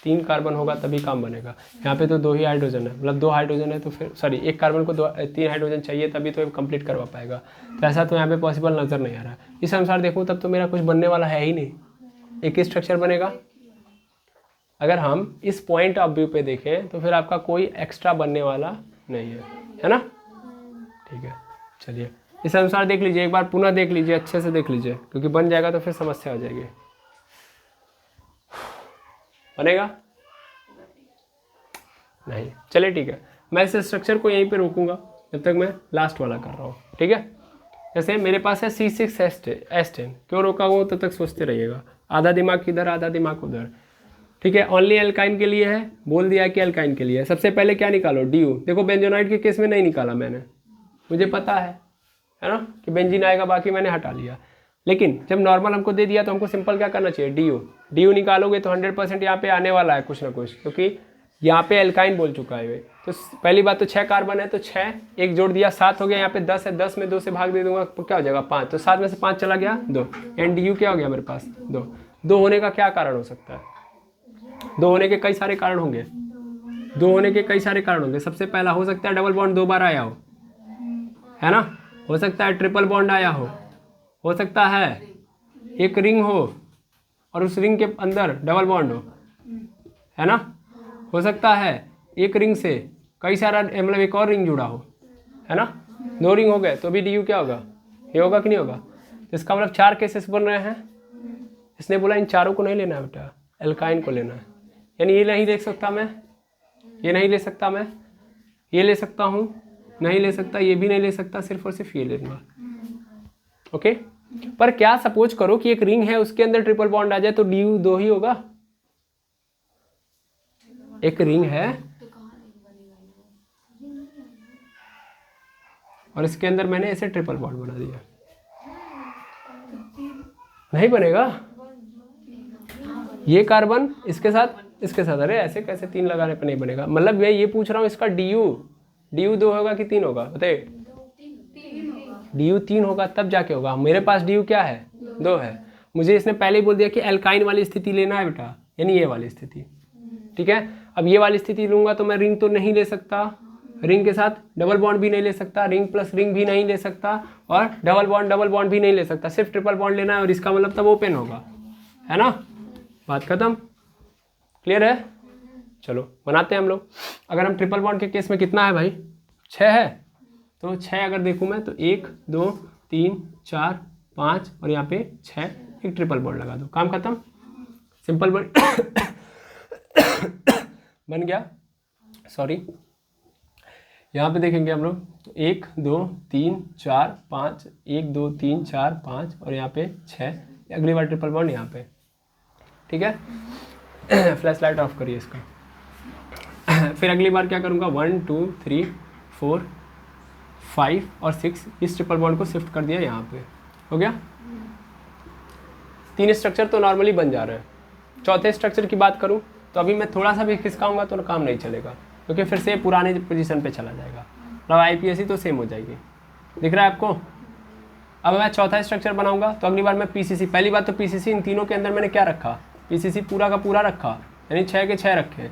S1: 3 कार्बन होगा तभी काम बनेगा। यहाँ पे तो 2 ही हाइड्रोजन है, मतलब 2 हाइड्रोजन है तो फिर सॉरी 1 कार्बन को 3 हाइड्रोजन चाहिए तभी तो कंप्लीट करवा पाएगा। तो ऐसा तो यहाँ पे पॉसिबल नज़र नहीं आ रहा है। इस अनुसार देखूँ तब तो मेरा कुछ बनने वाला है ही नहीं, एक ही स्ट्रक्चर बनेगा। अगर हम इस पॉइंट ऑफ व्यू पे देखें तो फिर आपका कोई एक्स्ट्रा बनने वाला नहीं है ना। ठीक है, चलिए इस अनुसार देख लीजिए, एक बार पुनः देख लीजिए, अच्छे से देख लीजिए, क्योंकि बन जाएगा तो फिर समस्या हो जाएगी। बनेगा नहीं, चलिए ठीक है, मैं इस स्ट्रक्चर को यहीं पे रोकूंगा जब तक मैं लास्ट वाला कर रहा हूँ। ठीक है, जैसे मेरे पास है C6H10, क्यों रोका हुआ तब तक सोचते रहिएगा, आधा दिमाग किधर आधा दिमाग उधर। ठीक है, ओनली एल्काइन के लिए है, बोल दिया कि एल्काइन के लिए है। सबसे पहले क्या निकालो, DU। देखो बेंजोनाइड के केस में नहीं निकाला मैंने, मुझे पता है ना कि बेंजीन आएगा, बाकी मैंने हटा लिया। लेकिन जब नॉर्मल हमको दे दिया तो हमको सिंपल क्या करना चाहिए, DU निकालोगे तो 100% यहाँ पे आने वाला है कुछ ना कुछ, क्योंकि यहाँ पे एल्काइन बोल चुका है। तो पहली बात तो 6 कार्बन है तो 6, एक जोड़ दिया 7 हो गया, यहाँ पे 10 है, 10 में 2 से भाग दे दूंगा तो क्या हो जाएगा 5, तो 7 में से 5 चला गया 2, एंड DU क्या हो गया मेरे पास 2 होने का क्या कारण हो सकता है, 2 होने के कई सारे कारण होंगे, 2 होने के कई सारे कारण होंगे। सबसे पहला हो सकता है डबल बॉन्ड 2 बार आया हो, है ना, हो सकता है ट्रिपल बॉन्ड आया हो सकता है एक रिंग हो और उस रिंग के अंदर डबल बॉन्ड हो, है ना, हो सकता है एक रिंग से कई सारा मतलब एक और रिंग जुड़ा हो, है ना, 2 रिंग हो गए तो भी DU क्या होगा, ये होगा कि नहीं होगा। तो इसका मतलब 4 केसेस बन रहे हैं। इसने बोला इन चारों को नहीं लेना है बेटा, एल्काइन को लेना है, यानी ये नहीं देख सकता मैं, ये नहीं ले सकता मैं, ये ले सकता हूँ, नहीं ले सकता, ये भी नहीं ले सकता, सिर्फ और सिर्फ ये ले लूँगा। ओके, पर क्या सपोज करो कि एक रिंग है उसके अंदर ट्रिपल बॉन्ड आ जाए तो DU 2 ही होगा। एक रिंग है और इसके अंदर मैंने ऐसे ट्रिपल बॉन्ड बना दिया, नहीं बनेगा। ये कार्बन इसके साथ अरे ऐसे कैसे 3 लगाने पे नहीं बनेगा, मतलब मैं ये पूछ रहा हूँ इसका DU 2 होगा कि 3 होगा, बताइए। DU 3 होगा तब जाके होगा। मेरे पास DU क्या है 2 है, मुझे इसने पहले ही बोल दिया कि एल्काइन वाली स्थिति लेना है बेटा, यानी ये वाली स्थिति। ठीक है, अब ये वाली स्थिति लूंगा तो मैं रिंग तो नहीं ले सकता, रिंग के साथ डबल बॉन्ड भी नहीं ले सकता, रिंग प्लस रिंग भी नहीं ले सकता, और डबल बॉन्ड भी नहीं ले सकता, सिर्फ ट्रिपल बॉन्ड लेना है, और इसका मतलब तब ओपन होगा, है ना, बात खत्म, क्लियर है। चलो बनाते हैं हम लोग। अगर हम ट्रिपल बॉन्ड के केस में कितना है भाई, 6 है, तो 6 अगर देखूँ मैं तो 1 2 3 4 5 और यहाँ पे 6, एक ट्रिपल बॉन्ड लगा दो, काम खत्म, सिंपल बॉन्ड बन गया। सॉरी, यहाँ पे देखेंगे हम लोग 1 2 3 4 5, 1 2 3 4 5 और यहाँ पे 6, अगली बार ट्रिपल बॉन्ड यहाँ पे। ठीक है, फ्लैश लाइट ऑफ करिए इसका। फिर अगली बार क्या करूँगा, 1 2 3 4 5 और 6, इस ट्रिपल बॉन्ड को शिफ्ट कर दिया यहाँ पे, हो गया। 3 स्ट्रक्चर तो नॉर्मली बन जा रहे हैं। चौथे स्ट्रक्चर की बात करूँ तो अभी मैं थोड़ा सा भी खिसकाऊंगा तो काम नहीं चलेगा, क्योंकि फिर से पुराने पोजीशन पे चला जाएगा, मतलब IPSC तो सेम हो जाएगी, दिख रहा है आपको। अब मैं चौथा स्ट्रक्चर बनाऊंगा तो अगली बार मैं PCC, पहली बात तो PCC इन तीनों के अंदर मैंने क्या रखा, PCC पूरा का पूरा रखा, यानी 6 के 6 रखे।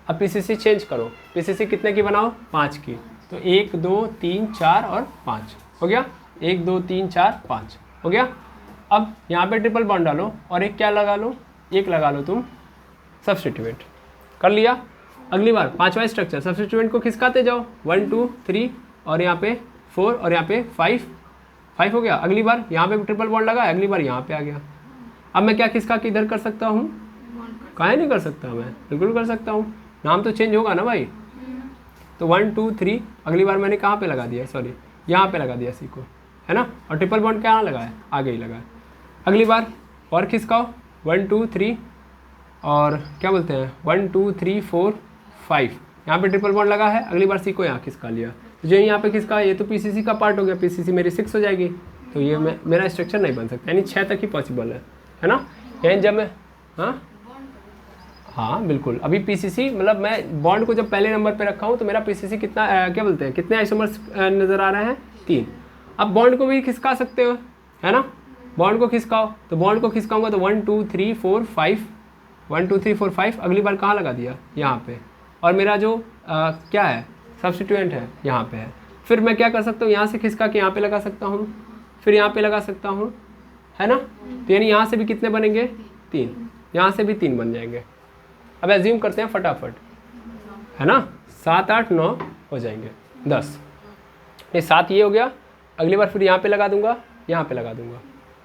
S1: अब PCC चेंज करो, PCC कितने की बनाओ, 5 की, तो 1 2 3 4 और 5 हो गया, 1 2 3 4 5 हो गया। अब यहाँ पे ट्रिपल बॉन्ड डालो और एक क्या लगा लो, एक लगा लो तुम सब्स्टिट्यूएंट, कर लिया। अगली बार 5वां स्ट्रक्चर, सब्स्टिट्यूएंट को खिसकाते जाओ, 1 2 3 और यहाँ पे 4 और यहाँ पे 5 हो गया। अगली बार यहाँ पे ट्रिपल बॉन्ड लगा, अगली बार यहाँ पे आ गया। अब मैं क्या खिसका के इधर कर सकता हूँ, काहे नहीं कर सकता, मैं बिल्कुल कर सकता हूँ, नाम तो चेंज होगा ना भाई। तो 1 2 3 अगली बार मैंने कहाँ पे लगा दिया, सॉरी यहाँ पे लगा दिया C को, है ना, और ट्रिपल बॉन्ड कहाँ लगाया, आगे ही लगाया। अगली बार और खिसकाओ, 1 2 3 और क्या बोलते हैं 1 2 3 4 5, यहाँ पे ट्रिपल बॉन्ड लगा है, अगली बार C को यहाँ खिसका लिया, जो यहाँ पे खिसका, ये तो PCC का पार्ट हो गया, PCC मेरी 6 हो जाएगी, तो ये मेरा स्ट्रक्चर नहीं बन सकता, यानी 6 तक ही पॉसिबल है ना। यानी जब मैं हाँ बिल्कुल, अभी PCC मतलब मैं बॉन्ड को जब पहले नंबर पे रखा हूँ तो मेरा PCC कितना क्या बोलते हैं, कितने आइसोमर्स नज़र आ रहे हैं, 3। अब बॉन्ड को भी खिसका सकते हो, है ना। बॉन्ड को खिसकाओ, तो बॉन्ड को खिसकाऊंगा तो 1 2 3 4 5, 1 2 3 4 5, अगली बार कहाँ लगा दिया, यहाँ पे, और मेरा जो क्या है सब्स्टिट्यूएंट है यहाँ पे है। फिर मैं क्या कर सकता हूँ, यहाँ से खिसका के यहाँ पे लगा सकता हूँ, फिर यहाँ पे लगा सकता हूँ, है ना। तो यानी यहाँ से भी कितने बनेंगे, 3, यहाँ से भी 3 बन जाएंगे। अब एज्यूम करते हैं फटाफट, है ना, 7 8 9 हो जाएंगे, 10, ये 7 ये हो गया। अगली बार फिर यहाँ पे लगा दूंगा, यहाँ पे लगा दूंगा,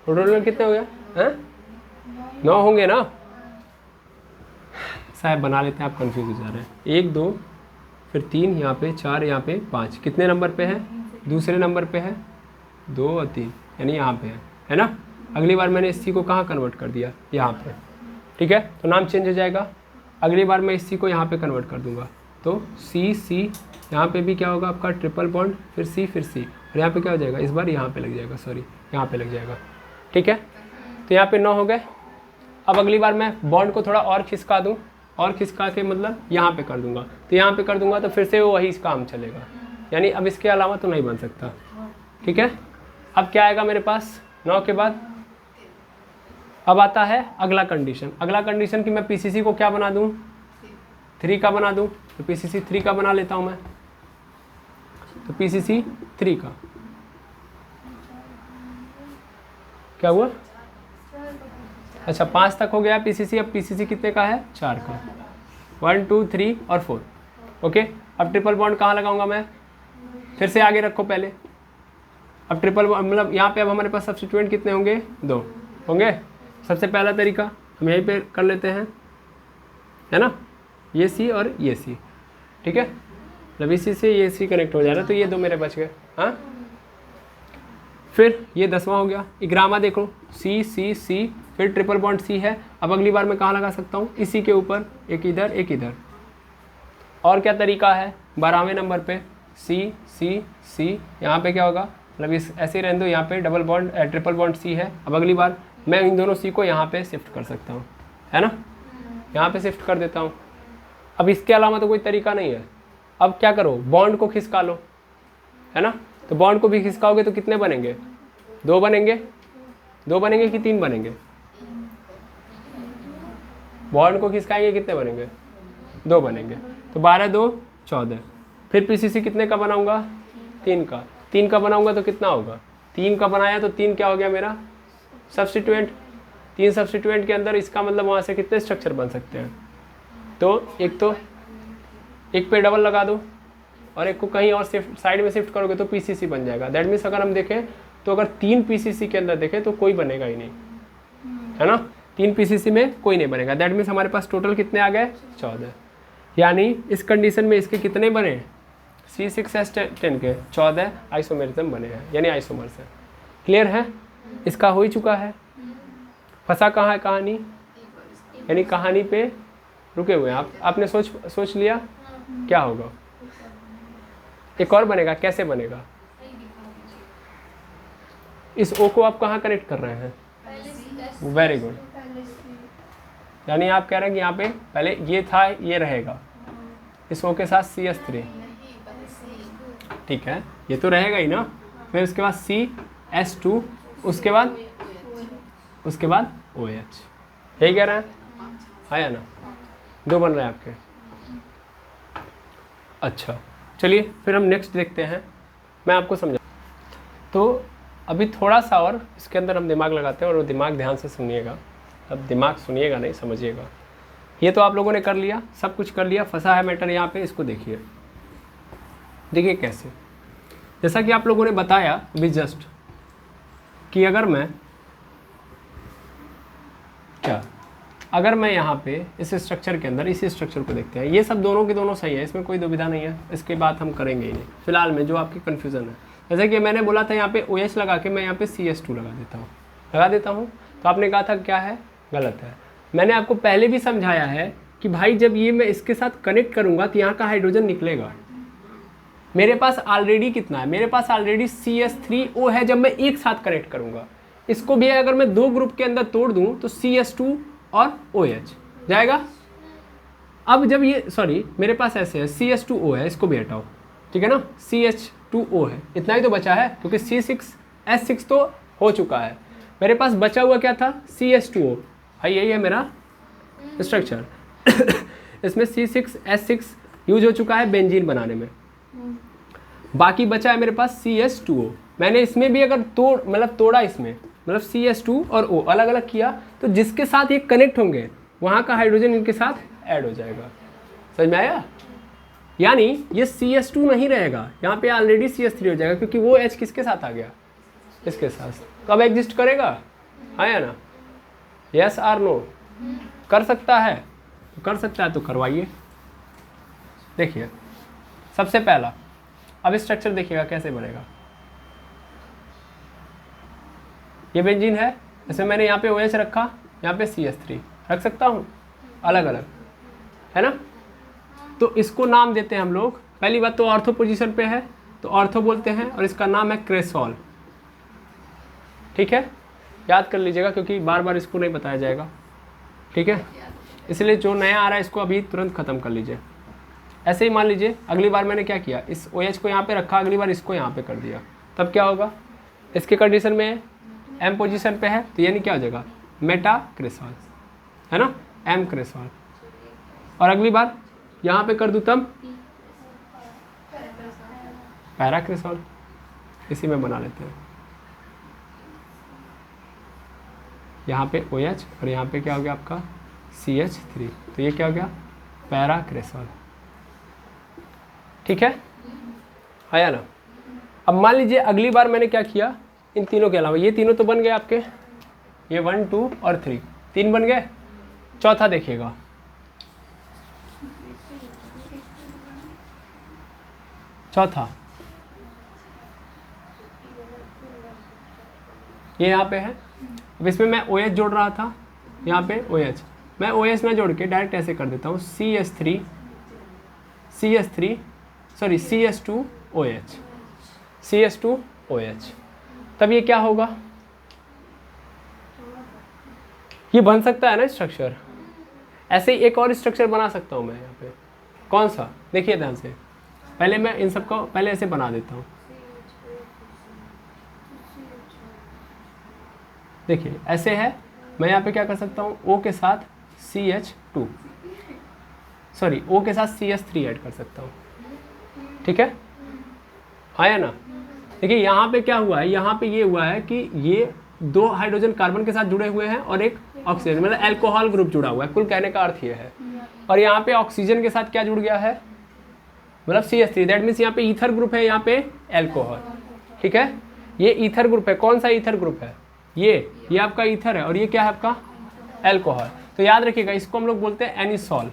S1: टोटल कितने हो गया हैं, 9 होंगे ना। साहब बना लेते हैं, आप कंफ्यूज हो जा रहे हैं। 1 2 फिर 3 यहाँ पे, 4 यहाँ पे, 5 कितने नंबर पे है, दूसरे नंबर पे है, 2 और 3 यानी यहाँ पे है ना। अगली बार मैंने इस सी को कहाँ कन्वर्ट कर दिया, यहाँ पे, ठीक है, तो नाम चेंज हो जाएगा। अगली बार मैं इस सी को यहाँ पे कन्वर्ट कर दूंगा, तो सी सी, यहाँ पे भी क्या होगा आपका ट्रिपल बॉन्ड, फिर सी, और यहाँ पे क्या हो जाएगा, इस बार यहाँ पे लग जाएगा, सॉरी यहाँ पे लग जाएगा, ठीक है। तो यहाँ पे 9 हो गए। अब अगली बार मैं बॉन्ड को थोड़ा और खिसका दूँ, और खिसका के मतलब यहाँ पे कर दूंगा, तो यहाँ पे कर दूंगा तो फिर से वो वही काम चलेगा, यानी अब इसके अलावा तो नहीं बन सकता, ठीक है। अब क्या आएगा मेरे पास 9 के बाद, अब आता है अगला कंडीशन। अगला कंडीशन कि मैं पीसीसी को क्या बना दूं, 3 का बना दूं, तो पीसीसी 3 का बना लेता हूं मैं, तो पीसीसी 3 का क्या हुआ, अच्छा 5 तक हो गया पीसीसी। अब पीसीसी कितने का है, 4 का, 1 2 3 और 4, ओके। अब ट्रिपल बॉन्ड कहाँ लगाऊंगा मैं, फिर से आगे रखो पहले। अब ट्रिपल मतलब यहाँ पे अब हमारे पास सब्स्टिट्यूएंट कितने होंगे, 2 होंगे। सबसे पहला तरीका हम यहीं पे कर लेते हैं, है ना, ये सी और ये सी, ठीक है, जब इसी से ये सी कनेक्ट हो जा रहा है तो ये 2 मेरे बच गए, हाँ। फिर ये 10वां हो गया, इग्रामा देखो, सी सी सी, फिर ट्रिपल बॉन्ड सी है। अब अगली बार मैं कहाँ लगा सकता हूँ, इसी के ऊपर, एक इधर एक इधर। और क्या तरीका है, 12वें नंबर पे सी सी सी, यहाँ पे क्या होगा, मतलब इस ऐसे ही रहने दो, यहाँ पे डबल बॉन्ड ट्रिपल बॉन्ड सी है। अब अगली बार मैं इन दोनों सी को यहाँ पे शिफ्ट कर सकता हूँ, है ना, यहाँ पे शिफ्ट कर देता हूँ। अब इसके अलावा तो कोई तरीका नहीं है। अब क्या करो, बॉन्ड को खिसका लो, है ना, तो बॉन्ड को भी खिसकाओगे तो कितने बनेंगे, 2 बनेंगे, 2 बनेंगे कि 3 बनेंगे, बॉन्ड को खिसकाएंगे कितने बनेंगे, 2 बनेंगे, तो 12 2 14। फिर पीसीसी कितने का बनाऊंगा, 3 का, 3 का बनाऊंगा तो कितना होगा, 3 का बनाया तो 3 क्या हो गया मेरा सब्स्टिट्यूएंट, 3 सब्स्टिट्यूएंट के अंदर इसका मतलब वहाँ से कितने स्ट्रक्चर बन सकते हैं, तो एक पे डबल लगा दो और एक को कहीं और शिफ्ट साइड में शिफ्ट करोगे तो पीसीसी बन जाएगा। दैट मीन्स अगर हम देखें तो अगर 3 पीसीसी के अंदर देखें तो कोई बनेगा ही नहीं, है ना, 3 पीसीसी में कोई नहीं बनेगा। दैट मीन्स हमारे पास टोटल कितने आ गए, 14, यानी इस कंडीशन में इसके कितने बने, C6H10 के 14 आइसोमेरिज्म बने हैं, यानी आइसोमर्स है। क्लियर है, इसका हो ही चुका है। फंसा कहाँ है कहानी, यानी कहानी पे रुके हुए हैं आपने सोच लिया क्या होगा। एक और बनेगा, कैसे बनेगा, इस O को आप कहाँ कनेक्ट कर रहे हैं, वेरी गुड, यानी आप कह रहे हैं कि यहाँ पे पहले ये था, ये रहेगा इस O के साथ CS3, ठीक है, ये तो रहेगा ही ना। फिर उसके बाद CS2, उसके बाद OH, यही कह रहे हैं, है ना, 2 बन रहे हैं आपके। अच्छा चलिए फिर हम नेक्स्ट देखते हैं, मैं आपको समझा। तो अभी थोड़ा सा और इसके अंदर हम दिमाग लगाते हैं, और वो दिमाग ध्यान से सुनिएगा, अब दिमाग सुनिएगा नहीं समझिएगा। ये तो आप लोगों ने कर लिया, सब कुछ कर लिया, फंसा है मैटर यहाँ पे, इसको देखिए कैसे। जैसा कि आप लोगों ने बताया अभी जस्ट कि अगर मैं यहाँ पे इस स्ट्रक्चर के अंदर इसी स्ट्रक्चर को देखते हैं, ये सब दोनों के दोनों सही है, इसमें कोई दुविधा नहीं है, इसके बाद हम करेंगे ही नहीं फिलहाल में जो आपकी कन्फ्यूज़न है। जैसे कि मैंने बोला था यहाँ पे OH लगा के मैं यहाँ पे CS2 लगा देता हूँ, तो आपने कहा था क्या है, गलत है। मैंने आपको पहले भी समझाया है कि भाई जब ये मैं इसके साथ कनेक्ट करूँगा तो यहाँ का हाइड्रोजन निकलेगा। मेरे पास ऑलरेडी कितना है, मेरे पास ऑलरेडी CS3O है। जब मैं एक साथ कनेक्ट करूँगा, इसको भी अगर मैं 2 ग्रुप के अंदर तोड़ दूँ तो CS2 और OH जाएगा। अब जब ये मेरे पास ऐसे है CS2O है, इसको भी हटाओ, ठीक है ना, CH2O है, इतना ही तो बचा है, क्योंकि C6H6 तो हो चुका है। मेरे पास बचा हुआ क्या था, CH2O। भाई यही है मेरा स्ट्रक्चर। इसमें C6H6 यूज हो चुका है बेंजीन बनाने में। बाकी बचा है मेरे पास CH2O। मैंने इसमें भी अगर तोड़ा इसमें, मतलब CH2 और O अलग अलग किया, तो जिसके साथ ये कनेक्ट होंगे वहाँ का हाइड्रोजन इनके साथ ऐड हो जाएगा। समझ में आया? यानी ये CH2 नहीं रहेगा, यहाँ पे ऑलरेडी CH3 हो जाएगा, क्योंकि वो H किसके साथ आ गया, इसके साथ। कब एग्जिस्ट करेगा, हाँ या ना, यस आर नो? कर सकता है तो कर सकता है तो करवाइए। देखिए सबसे पहला अब स्ट्रक्चर देखिएगा कैसे बनेगा। ये बेंजीन है, इसमें मैंने यहाँ पे OH रखा, यहाँ पे CH3 रख सकता हूँ अलग अलग, है ना। तो इसको नाम देते हैं हम लोग, पहली बात तो ऑर्थो पोजीशन पे है तो ऑर्थो बोलते हैं, और इसका नाम है क्रेसॉल। ठीक है, याद कर लीजिएगा क्योंकि बार बार इसको नहीं बताया जाएगा। ठीक है, इसलिए जो नया आ रहा है इसको अभी तुरंत ख़त्म कर लीजिए। ऐसे ही मान लीजिए अगली बार मैंने क्या किया, इस OH को यहाँ पे रखा, अगली बार इसको यहाँ पे कर दिया, तब क्या होगा, इसके कंडीशन में M पोजीशन पे है तो यानी क्या हो जाएगा, मेटा क्रेसॉल, है ना, M क्रेसॉल। और अगली बार यहाँ पे कर दूँ तब पैरा क्रेसॉल। इसी में बना लेते हैं, यहाँ पे OH और यहाँ पे क्या हो गया आपका CH3, तो ये क्या हो गया, पैरा क्रेसॉल। ठीक है, आया ना। अब मान लीजिए अगली बार मैंने क्या किया, इन तीनों के अलावा ये तीनों तो बन गए आपके, ये 1 2 और 3, 3 बन गए। चौथा देखिएगा, चौथा ये यहाँ पे है। अब इसमें मैं OH जोड़ रहा था, यहाँ पे OH, मैं OH ना जोड़ के डायरेक्ट ऐसे कर देता हूँ, CH2OH, CH2OH। तब ये क्या होगा, ये बन सकता है ना स्ट्रक्चर। ऐसे ही एक और स्ट्रक्चर बना सकता हूँ मैं यहाँ पे, कौन सा, देखिए ध्यान से। पहले मैं इन सबको पहले ऐसे बना देता हूँ, देखिए ऐसे है। मैं यहाँ पे क्या कर सकता हूँ, O के साथ CH2, सॉरी O के साथ CH3 ऐड कर सकता हूँ। ठीक है, आया ना। देखिए यहाँ पे क्या हुआ है, यहाँ पे ये हुआ है कि ये 2 हाइड्रोजन कार्बन के साथ जुड़े हुए हैं और एक ऑक्सीजन, मतलब एल्कोहल ग्रुप जुड़ा हुआ है, कुल कहने का अर्थ ये है। और यहाँ पे ऑक्सीजन के साथ क्या जुड़ गया है, मतलब CH3, दैट मीन्स यहाँ पे ईथर ग्रुप है, यहाँ पे एल्कोहल। ठीक है, ये ईथर ग्रुप है। कौन सा ईथर ग्रुप है, ये आपका ईथर है, और ये क्या है आपका एल्कोहल। तो याद रखिएगा इसको हम लोग बोलते हैं एनिसॉल।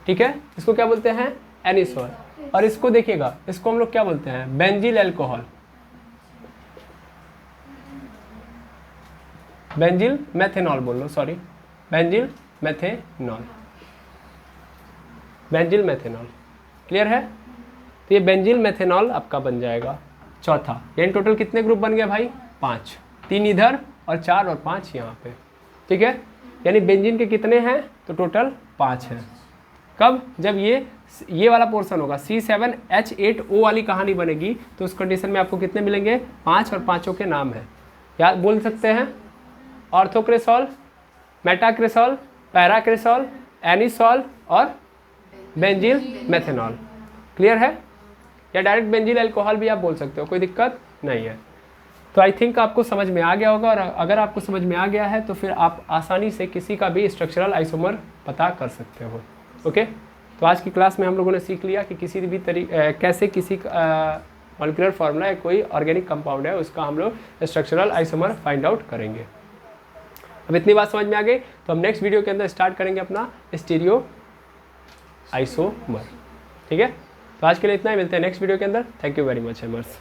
S1: ठीक है, इसको क्या बोलते हैं, एनिसॉल। और इसको देखिएगा, इसको हम लोग क्या बोलते हैं, बेंजिल अल्कोहल, बेंजिल मेथेनॉल बोल लो, sorry benzyl methanol, benzyl methanol. Clear है, तो ये बेंजिल मेथेनॉल आपका बन जाएगा चौथा। यानी टोटल कितने ग्रुप बन गए भाई, 5, 3 इधर और 4 और 5 यहाँ पे। ठीक है, यानी बेंजीन के कितने हैं, तो टोटल 5 हैं। कब, जब ये वाला पोर्शन होगा, C7H8O वाली कहानी बनेगी, तो उस कंडीशन में आपको कितने मिलेंगे, 5, और पांचों के नाम है, याद बोल सकते हैं, ऑर्थोक्रेसॉल, मेटाक्रेसॉल, पैराक्रेसॉल, एनिसॉल और बेंजील मेथेनॉल। क्लियर है, या डायरेक्ट बेंजील अल्कोहल भी आप बोल सकते हो, कोई दिक्कत नहीं है। तो आई थिंक आपको समझ में आ गया होगा, और अगर आपको समझ में आ गया है तो फिर आप आसानी से किसी का भी स्ट्रक्चरल आइसोमर पता कर सकते हो। ओके, तो आज की क्लास में हम लोगों ने सीख लिया कि किसी भी कैसे किसी मॉलिक्यूलर फार्मूला या कोई ऑर्गेनिक कंपाउंड है उसका हम लोग स्ट्रक्चरल आइसोमर फाइंड आउट करेंगे। अब इतनी बात समझ में आ गई, तो हम नेक्स्ट वीडियो के अंदर स्टार्ट करेंगे अपना स्टीरियो आइसोमर। ठीक है, तो आज के लिए इतना ही, मिलते हैं नेक्स्ट वीडियो के अंदर। Thank you very much हेमर्स।